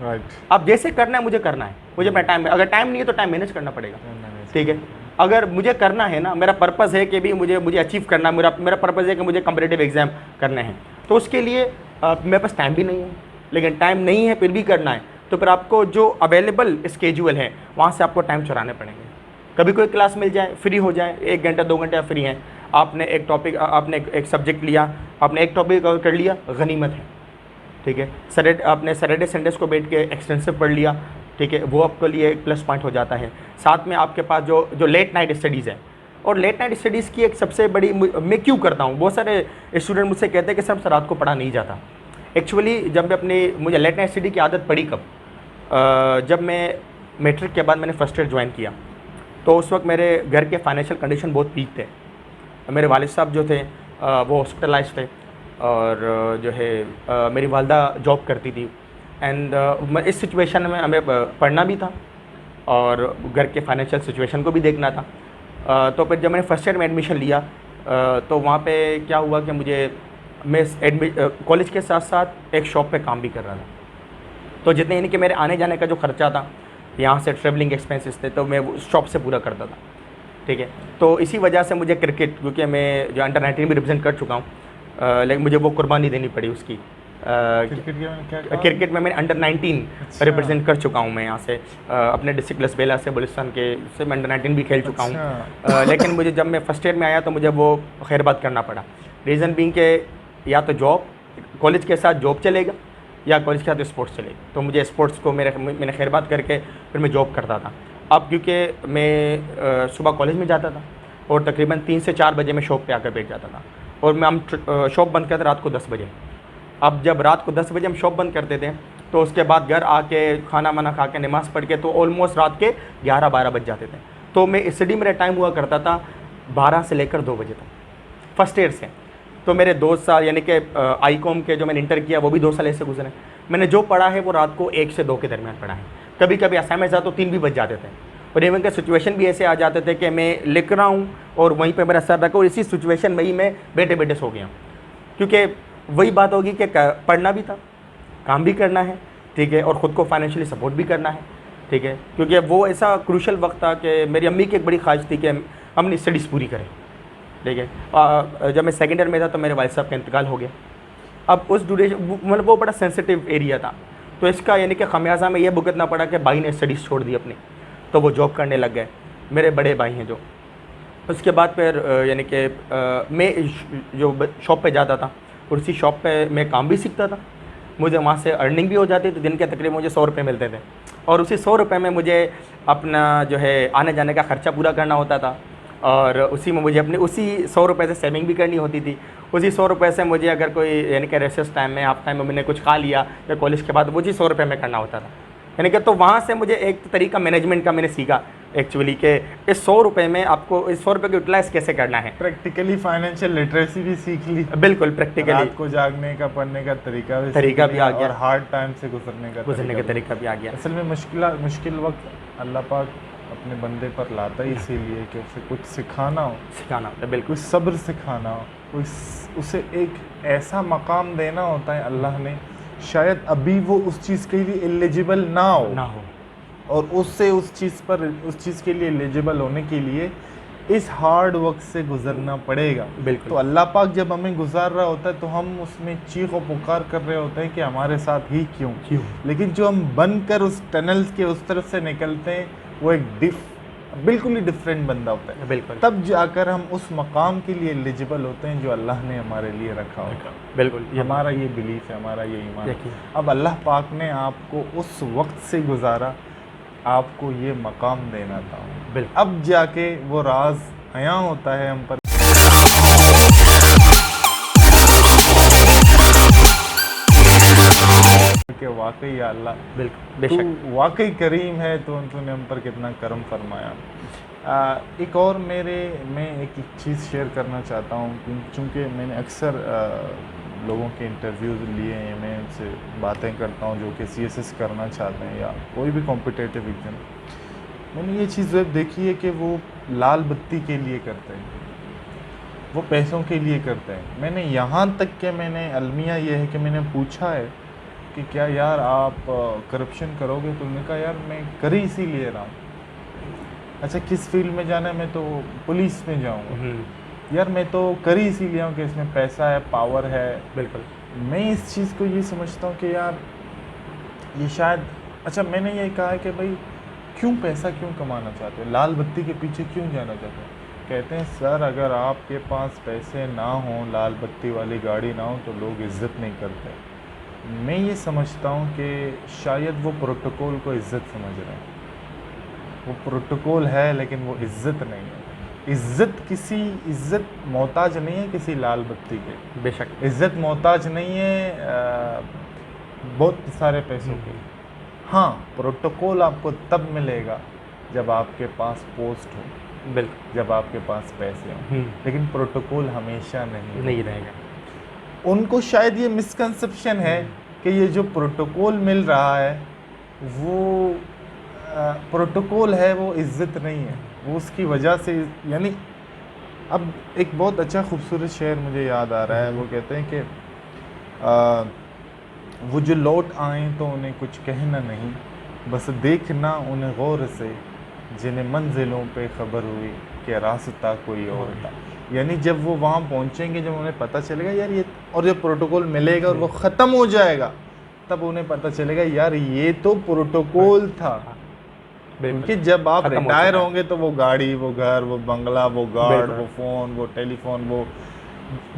राइट, अब जैसे करना है मुझे करना है, मुझे अपना टाइम, अगर टाइम नहीं है तो टाइम मैनेज करना पड़ेगा, ठीक है। अगर मुझे करना है ना, मेरा पर्पज़ है कि भी मुझे अचीव करना है, मेरा पर्पज़ है कि मुझे कॉम्पिटिटिव एग्ज़ाम करने हैं, तो उसके लिए मेरे पास टाइम भी नहीं है, लेकिन टाइम नहीं है फिर भी करना है, तो फिर आपको जो अवेलेबल स्केड्यूल है वहाँ से आपको टाइम चुराने पड़ेंगे। कभी कोई क्लास मिल जाए, फ्री हो जाए, 1 घंटा 2 घंटे आप फ्री हैं, आपने एक टॉपिक, आपने एक सब्जेक्ट लिया, आपने एक टॉपिक कवर कर लिया, गनीमत है, ठीक है। आपने सैटरडे संडेज़ को बैठ के एक्सटेंसिव पढ़ लिया, ठीक है, वो आपके लिए एक प्लस पॉइंट हो जाता है। साथ में आपके पास जो लेट नाइट स्टडीज़ है, और लेट नाइट स्टडीज़ की एक सबसे बड़ी, मैं क्यों करता हूँ, बहुत सारे स्टूडेंट मुझसे कहते हैं कि सर रात को पढ़ा नहीं जाता। एक्चुअली जब मैं मुझे लेट नाइट स्टडी की आदत पड़ी कब, जब मैं मैट्रिक के बाद मैंने फर्स्ट ईयर ज्वाइन किया, तो उस वक्त मेरे घर के फाइनेंशियल कंडीशन बहुत वीक थे। मेरे वालिद साहब जो थे वो हॉस्पिटलाइज थे, और जो है मेरी वालदा जॉब करती थी। एंड इस सिचुएशन में हमें पढ़ना भी था और घर के फाइनेंशियल सिचुएशन को भी देखना था। तो फिर जब मैंने फर्स्ट ईयर में एडमिशन लिया तो वहाँ पे क्या हुआ कि मैं कॉलेज के साथ साथ एक शॉप पे काम भी कर रहा था। तो जितने यानी कि मेरे आने जाने का जो खर्चा था, यहाँ से ट्रेवलिंग एक्सपेंसेस थे, तो मैं वो शॉप से पूरा करता था, ठीक है। तो इसी वजह से मुझे क्रिकेट, क्योंकि मैं जो अंडर 19 भी रिप्रेजेंट कर चुका हूँ, लेकिन मुझे वो कुर्बानी देनी पड़ी उसकी। क्रिकेट में मैं अंडर 19 रिप्रेजेंट कर चुका हूँ मैं यहाँ से, अपने डिस्ट्रिक्ट लसबेला से, बलुचिस्तान के से मैं अंडर 19 भी खेल चुका हूँ। लेकिन मुझे जब मैं फर्स्ट ईयर में आया तो मुझे वो खैरबाद करना पड़ा। रीज़न बीइंग के या तो जॉब, कॉलेज के साथ जॉब चलेगा, या कॉलेज के साथ स्पोर्ट्स चलेगा। तो मुझे स्पोर्ट्स को मैंने खैरबाद करके फिर मैं जॉब करता था। अब क्योंकि मैं सुबह कॉलेज में जाता था और तकरीबन 3 से 4 बजे मैं शॉप पे आकर बैठ जाता था, और हम शॉप बंद करते रात को 10 बजे। अब जब रात को 10 बजे हम शॉप बंद करते थे तो उसके बाद घर आके खाना वाना खा के नमाज़ पढ़ के तो ऑलमोस्ट रात के 11-12 बज जाते थे। तो मैं स्टडी मेरा टाइम हुआ करता था 12 से लेकर 2 बजे तक फर्स्ट ईयर से। तो मेरे 2 साल यानी कि आईकॉम के जो मैंने इंटर किया वो भी 2 साल ऐसे गुजरे। मैंने जो पढ़ा है वो रात को 1 से 2 के दरमियान पढ़ा है। कभी कभी असाइनमेंट था तो 3 भी बज जाते थे, और इवन के सिचुएशन भी ऐसे आ जाते थे कि मैं लिख रहा हूँ और वहीं पे मेरा सर रखा, और इसी सिचुएशन में ही मैं बैठे बैठे सो गया। क्योंकि वही बात होगी कि पढ़ना भी था, काम भी करना है, ठीक है, और ख़ुद को फाइनेंशियली सपोर्ट भी करना है, ठीक है। क्योंकि वो ऐसा क्रूशल वक्त था कि मेरी अम्मी की एक बड़ी ख्वाहिश थी कि हम अपनी स्टडीज़ पूरी करें, ठीक है। जब मैं सेकेंड ईयर में था तो मेरे वालिद साहब का इंतकाल हो गया। अब उस ड्यूरेशन मतलब वो बड़ा सेंसिटिव एरिया था, तो इसका यानी कि खमियाजा में यह भुगतना पड़ा कि भाई ने स्टडीज़ छोड़ दी अपनी, तो वो जॉब करने लग गए, मेरे बड़े भाई हैं जो। उसके बाद फिर यानी कि मैं जो शॉप पे जाता था और उसी शॉप पे मैं काम भी सीखता था, मुझे वहाँ से अर्निंग भी हो जाती थी। दिन के तकरीबन मुझे 100 रुपये मिलते थे, और उसी 100 रुपये में मुझे अपना जो है आने जाने का ख़र्चा पूरा करना होता था। और उसी में मुझे अपने उसी 100 रुपये से सेविंग भी करनी होती थी। उसी 100 रुपये से मुझे अगर कोई यानी कि रेसेस टाइम में हाफ टाइम में मैंने कुछ खा लिया या कॉलेज के बाद मुझे 100 रुपये में करना होता था, यानी कि तो वहाँ से मुझे एक तरीका मैनेजमेंट का मैंने सीखा एक्चुअली कि इस 100 रुपये में आपको इस 100 रुपये को यूटिलाइज़ कैसे करना है। प्रैक्टिकली फाइनेंशियल लिटरेसी भी सीख ली, बिल्कुल प्रैक्टिकली, रात को जागने का, पढ़ने का तरीका भी आ गया और हार्ड टाइम से गुजरने का तरीका भी आ गया। असल में मुश्किल वक्त अल्लाह पाक अपने बंदे पर लाता ही इसीलिए कि उसे कुछ सिखाना होता है, बिल्कुल कुछ सब्र सिखाना हो, कोई उसे एक ऐसा मकाम देना होता है अल्लाह ने, शायद अभी वो उस चीज़ के लिए एलिजिबल ना हो और उससे उस चीज़ के लिए एलिजिबल होने के लिए इस हार्ड वक्त से गुजरना पड़ेगा। बिल्कुल। तो अल्लाह पाक जब हमें गुजार रहा होता है तो हम उसमें चीख और पुकार कर रहे होते हैं कि हमारे साथ ही क्यों। लेकिन जो हम बनकर उस टनल के उस तरफ से निकलते हैं वो एक बिल्कुल ही डिफरेंट बंदा होता है। बिल्कुल। तब जाकर हम उस मकाम के लिए एलिजिबल होते हैं जो अल्लाह ने हमारे लिए रखा होगा। बिल्कुल, हमारा ये बिलीफ है, हमारा ये ईमान है। अब अल्लाह पाक ने आपको उस वक्त से गुजारा, आपको ये मकाम देना था, अब जाके वो राज आया होता है हम पर कि वाकई या अल्लाह बेशक वाकई करीम है, तो तूने हम पर कितना करम फरमाया। एक और मैं एक चीज़ शेयर करना चाहता हूँ, चूँकि मैंने अक्सर लोगों के इंटरव्यूज़ लिए हैं, मैं उनसे बातें करता हूँ जो कि CSS करना चाहते हैं या कोई भी कॉम्पिटिटिव एग्जाम। मैंने ये चीज़ देखी है कि वो लाल बत्ती के लिए करते हैं, वो पैसों के लिए करते हैं। मैंने यहाँ तक के अलमिया ये है कि मैंने पूछा है कि क्या यार आप करप्शन करोगे? तो उन्होंने कहा यार मैं कर ही इसीलिए रहा हूँ। अच्छा किस फील्ड में जाना है? मैं तो पुलिस में जाऊँगा। यार मैं तो कर ही इसीलिए हूँ कि इसमें पैसा है, पावर है। बिल्कुल। मैं इस चीज़ को ये समझता हूँ कि यार ये शायद, अच्छा मैंने ये कहा है कि भाई क्यों पैसा क्यों कमाना चाहते हो, लाल बत्ती के पीछे क्यों जाना चाहते हो? कहते हैं सर अगर आपके पास पैसे ना हों, लाल बत्ती वाली गाड़ी ना हो, तो लोग इज़्ज़त नहीं करते। मैं ये समझता हूँ कि शायद वो प्रोटोकॉल को इज़्ज़त समझ रहे हैं। वो प्रोटोकॉल है लेकिन वो इज़्ज़त नहीं है। इज़्ज़त मोहताज नहीं है किसी लाल बत्ती के। बेशक इज़्ज़त मोहताज नहीं है बहुत सारे पैसों के। हाँ प्रोटोकॉल आपको तब मिलेगा जब आपके पास पोस्ट हो, बिल्कुल, जब आपके पास पैसे हों, लेकिन प्रोटोकॉल हमेशा नहीं रहेगा। उनको शायद ये मिसकंसेप्शन है कि ये जो प्रोटोकॉल मिल रहा है वो प्रोटोकॉल है, वो इज़्ज़त नहीं है, वो उसकी वजह से। यानी अब एक बहुत अच्छा खूबसूरत शेर मुझे याद आ रहा है, वो कहते हैं कि वो जो लौट आए तो उन्हें कुछ कहना नहीं, बस देखना उन्हें गौर से, जिन्हें मंजिलों पे खबर हुई कि रास्ता कोई और था। यानी जब वो वहाँ पहुँचेंगे, जब उन्हें पता चलेगा यार ये, और जब प्रोटोकॉल मिलेगा और वो ख़त्म हो जाएगा, तब उन्हें पता चलेगा यार ये तो प्रोटोकॉल था। क्योंकि जब आप रिटायर होंगे तो वो गाड़ी, वो घर, वो बंगला, वो गार्ड, वो फ़ोन, वो टेलीफोन, वो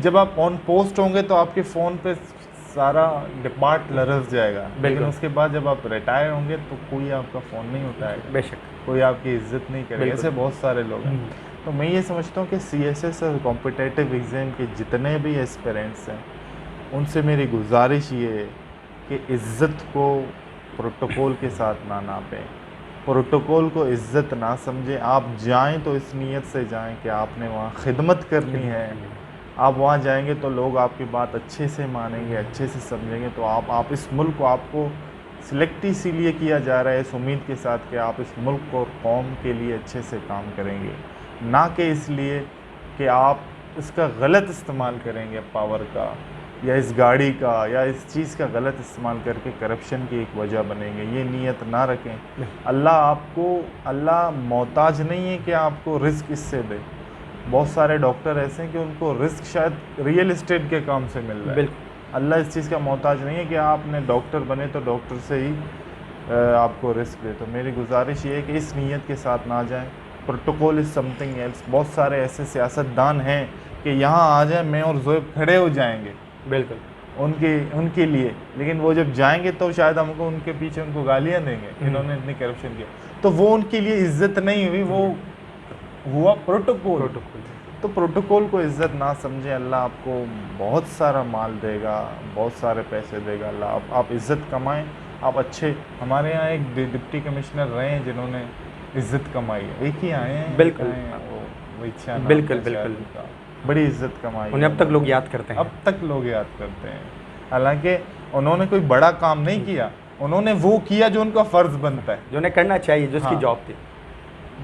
जब आप ऑन पोस्ट होंगे तो आपके फ़ोन पे सारा डिपार्ट लरस जाएगा। लेकिन उसके बाद जब आप रिटायर होंगे तो कोई आपका फ़ोन नहीं उठाएगा, बेशक कोई आपकी इज्जत नहीं करेगा। ऐसे बहुत सारे लोग हैं। तो मैं ये समझता हूँ कि CSS और कॉम्पिटिटिव एग्ज़ाम के जितने भी एस्पिरेंट्स हैं, उनसे मेरी गुजारिश ये है कि इज़्ज़त को प्रोटोकॉल के साथ ना नापें, प्रोटोकॉल को इज़्ज़त ना समझें। आप जाएं तो इस नीयत से जाएं कि आपने वहाँ खिदमत करनी है। आप वहाँ जाएंगे तो लोग आपकी बात अच्छे से मानेंगे, अच्छे से समझेंगे। तो आप इस मुल्क को, आपको सिलेक्ट इसीलिए किया जा रहा है इस उम्मीद के साथ कि आप इस मुल्क और कौम के लिए अच्छे से काम करेंगे, ना कि इसलिए कि आप इसका गलत इस्तेमाल करेंगे पावर का, या इस गाड़ी का, या इस चीज़ का गलत इस्तेमाल करके करप्शन की एक वजह बनेंगे। ये नीयत ना रखें। अल्लाह मोहताज नहीं है कि आपको रिस्क इससे दे। बहुत सारे डॉक्टर ऐसे हैं कि उनको रिस्क शायद रियल एस्टेट के काम से मिल रहा है। अल्लाह इस चीज़ का मोहताज नहीं है कि आपने डॉक्टर बने तो डॉक्टर से ही आपको रिस्क दे। तो मेरी गुजारिश ये है कि इस नीयत के साथ ना जाएं। Protocol is something else. बहुत सारे ऐसे सियासतदान हैं कि यहाँ आ जाए, मैं और ज़ोएब खड़े हो जाएंगे बिल्कुल उनके लिए, लेकिन वो जब जाएंगे तो शायद हमको उनके पीछे उनको गालियाँ देंगे, इन्होंने इतनी करप्शन किया। तो वो उनके लिए इज्जत नहीं हुई, वो हुआ प्रोटोकॉल। प्रोटोकॉल। तो प्रोटोकॉल को इज़्ज़त ना समझें, अल्लाह आपको बहुत सारा माल देगा, बहुत सारे पैसे देगा अल्लाह। आप इज़्ज़त कमाएं, आप अच्छे। हमारे यहाँ एक डिप्टी कमिश्नर रहे हैं जिन्होंने इज़्ज़त कमाई है, एक ही आए हैं, बिल्कुल। एक आए हैं, वो इच्छा नाम बिल्कुल, था शायद बिल्कुल। उनका। बड़ी इज़्ज़त कमाई उन्हें है अब तक लोग उन्होंने। याद करते हैं। अब तक लोग याद करते हैं। हालांकि उन्होंने कोई बड़ा काम नहीं किया, उन्होंने वो किया जो उनका फ़र्ज़ बनता है, जो उन्हें करना चाहिए, जो उसकी हाँ। जॉब थी।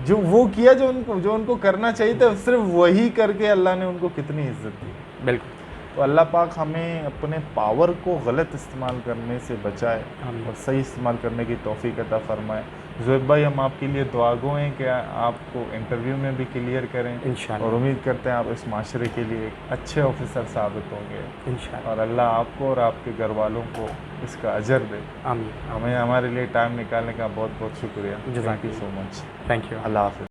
जो वो किया जो उनको करना चाहिए था, सिर्फ वही करके अल्लाह ने उनको कितनी इज्जत दी। बिल्कुल। तो अल्लाह पाक हमें अपने पावर को गलत इस्तेमाल करने से बचाए आमीन। और सही इस्तेमाल करने की तौफीक अता फरमाए। ज़ोएब भाई, हम आपके लिए दुआगो हैं कि आपको इंटरव्यू में भी क्लियर करें, इंशाअल्लाह। और उम्मीद करते हैं आप इस माशरे के लिए एक अच्छे ऑफिसर साबित होंगे, इंशाअल्लाह। और अल्लाह आपको और आपके घर वालों को इसका अजर दे। आमीन। हमें हमारे लिए टाइम निकालने का बहुत बहुत शुक्रिया। थैंक यू जज़ाकल्लाह। So much. Thank you. अल्लाह हाफ़िज़।